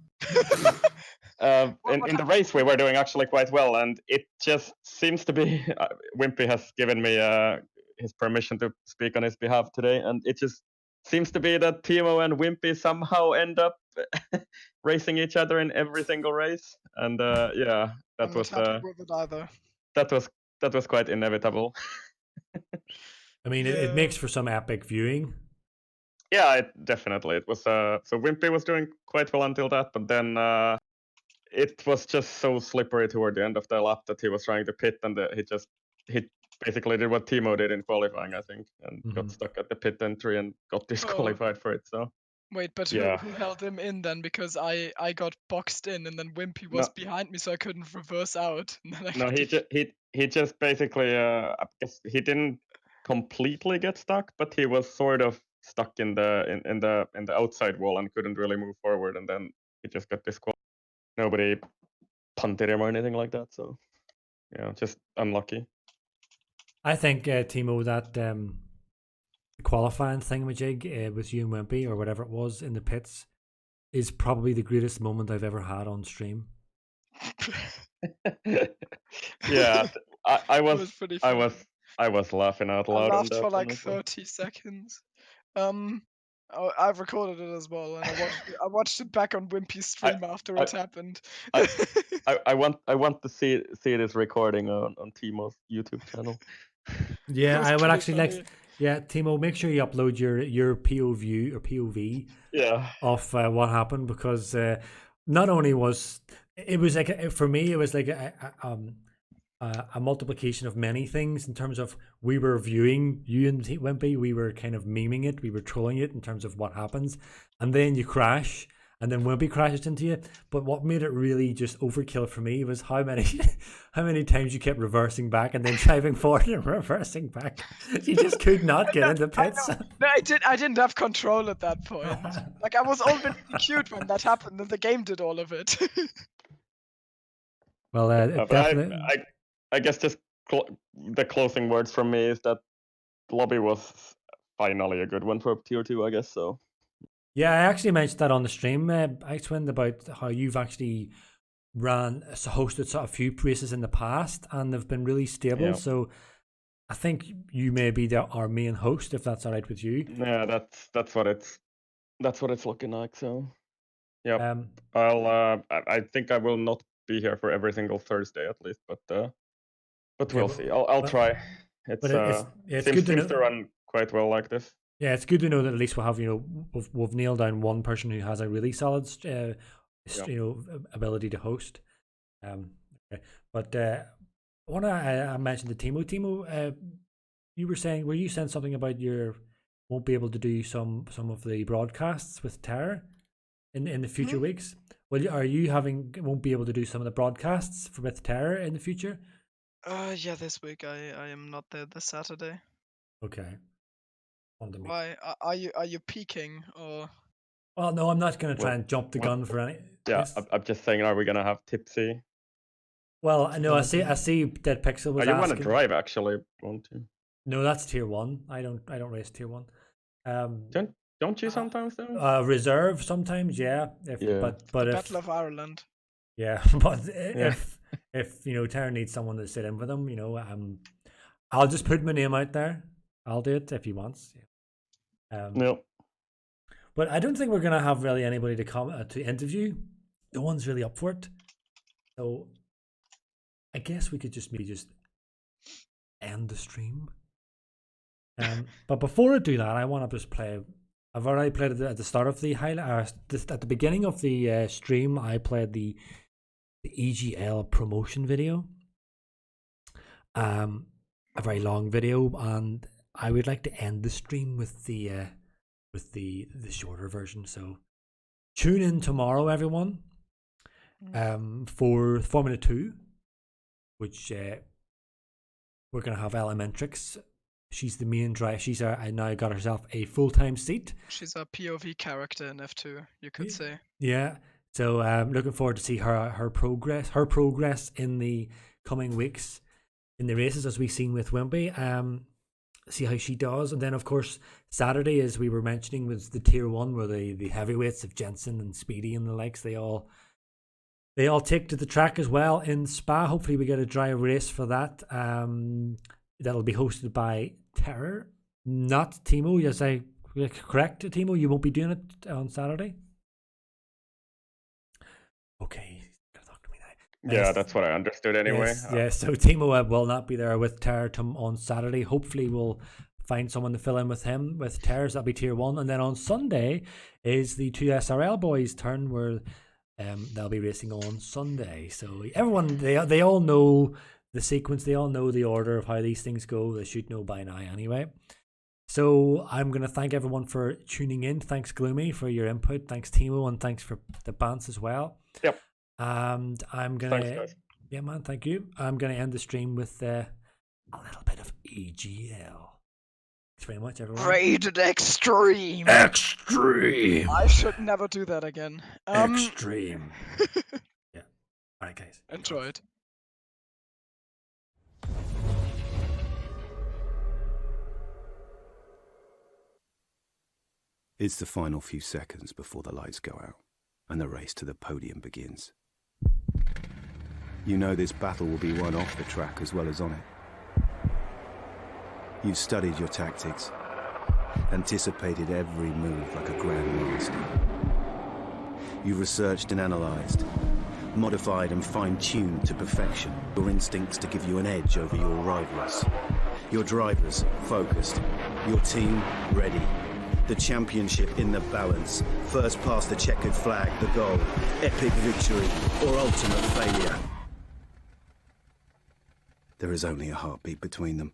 the race we were doing actually quite well, and it just seems to be Wimpy has given me his permission to speak on his behalf today, and it just seems to be that Thimo and Wimpy somehow end up racing each other in every single race, and yeah, I'm not happy with it either. that was quite inevitable. I mean, it makes for some epic viewing. Yeah, definitely. It was so Wimpy was doing quite well until that, but then it was just so slippery toward the end of the lap that he was trying to pit, and he basically did what Thimo did in qualifying, I think, and got stuck at the pit entry and got disqualified for it. So wait, but yeah. who held him in then? Because I got boxed in, and then Wimpy was behind me, so I couldn't reverse out. No, he just basically I guess he didn't completely get stuck, but he was sort of stuck in the outside wall and couldn't really move forward, and then he just got disqualified. Nobody punted him or anything like that, so yeah, just unlucky. I think Thimo, that qualifying thingamajig with you and Wimpy or whatever it was in the pits is probably the greatest moment I've ever had on stream. Yeah, I was pretty funny. I was laughing out loud. I laughed for like 30 seconds. I've recorded it as well, and I watched it back on Wimpy's stream after it happened. I want to see this recording on Thimo's YouTube channel. Yeah, I would actually like. Yeah, Thimo, make sure you upload your POV of what happened, because not only was it was like, for me it was like a multiplication of many things in terms of we were viewing you and Wimpy, we were kind of memeing it, we were trolling it in terms of what happens, and then you crash. And then Wimpy crashes into you. But what made it really just overkill for me was how many times you kept reversing back and then driving forward and reversing back. You just could not get into pits. No, I didn't have control at that point. Like, I was already cute when that happened, and the game did all of it. Well, definitely. I guess just the closing words from me is that lobby was finally a good one for tier 2, I guess so. Yeah, I actually mentioned that on the stream, Ixwind, about how you've actually hosted sort of a few races in the past, and they've been really stable. Yeah. So I think you may be our main host, if that's all right with you. Yeah, that's what it's looking like. So yeah, I think I will not be here for every single Thursday at least, but we'll see. I'll try. It's seems to run quite well like this. Yeah, it's good to know that at least we'll have, we've nailed down one person who has a really solid, ability to host. Okay. But I mentioned the Thimo. Thimo, were you saying something about won't be able to do some of the broadcasts with Terror in the future weeks? Well, won't be able to do some of the broadcasts with Terror in the future? Yeah, this week I am not there this Saturday. Okay. Why are you peeking or? Well, no, I'm not going to try and jump the gun for any. Yeah, I'm just saying, are we going to have Tipsy? Well, I know. I see. Dead Pixel was. You want to drive? Actually, won't you? No, that's tier 1. I don't race tier 1. Don't you sometimes though? Reserve sometimes, yeah. But if Battle of Ireland. Yeah, but if Terra needs someone to sit in with him, I'll just put my name out there. I'll do it if he wants. No. But I don't think we're gonna have really anybody to come to interview. No one's really up for it. So I guess we could just end the stream. But before I do that, I want to just play. I've already played it at the start of the highlight. At the beginning of the stream, I played the EGL promotion video. A very long video, and I would like to end the stream with the shorter version. So tune in tomorrow, everyone, for Formula 2, which we're gonna have Elementrix. She's the main driver. She's now got herself a full-time seat. She's a POV character in F2, you could say. Yeah. So looking forward to see her progress in the coming weeks in the races, as we've seen with Wimpy. See how she does. And then of course Saturday, as we were mentioning, was the tier 1 where the heavyweights of Jensen and Speedy and the likes, they all take to the track as well in Spa. Hopefully we get a dry race for that. That'll be hosted by Terror, not Thimo. Yes, I correct, Thimo? You won't be doing it on Saturday? Okay, talk to me now. Yeah, that's what I understood anyway. Yes, so Thimo will not be there with Terror on Saturday. Hopefully we'll find someone to fill in with him with Terrors. That'll be tier 1. And then on Sunday is the 2 SRL boys' turn, where they'll be racing on Sunday. So everyone, they all know the sequence. They all know the order of how these things go. They should know by now anyway. So I'm going to thank everyone for tuning in. Thanks, Gloomy, for your input. Thanks, Thimo, and thanks for the bants as well. Yep. And I'm going to... Yeah, man, thank you. I'm going to end the stream with a little bit of EGL. Thanks very much, everyone. Rated extreme. Extreme. I should never do that again. Extreme. Yeah. All right, guys. Enjoy it. It's the final few seconds before the lights go out and the race to the podium begins. You know this battle will be won off the track as well as on it. You've studied your tactics, anticipated every move like a grandmaster. You've researched and analysed, modified and fine-tuned to perfection your instincts to give you an edge over your rivals. Your drivers focused, your team ready. The championship in the balance. First past the checkered flag, the goal. Epic victory or ultimate failure. There is only a heartbeat between them.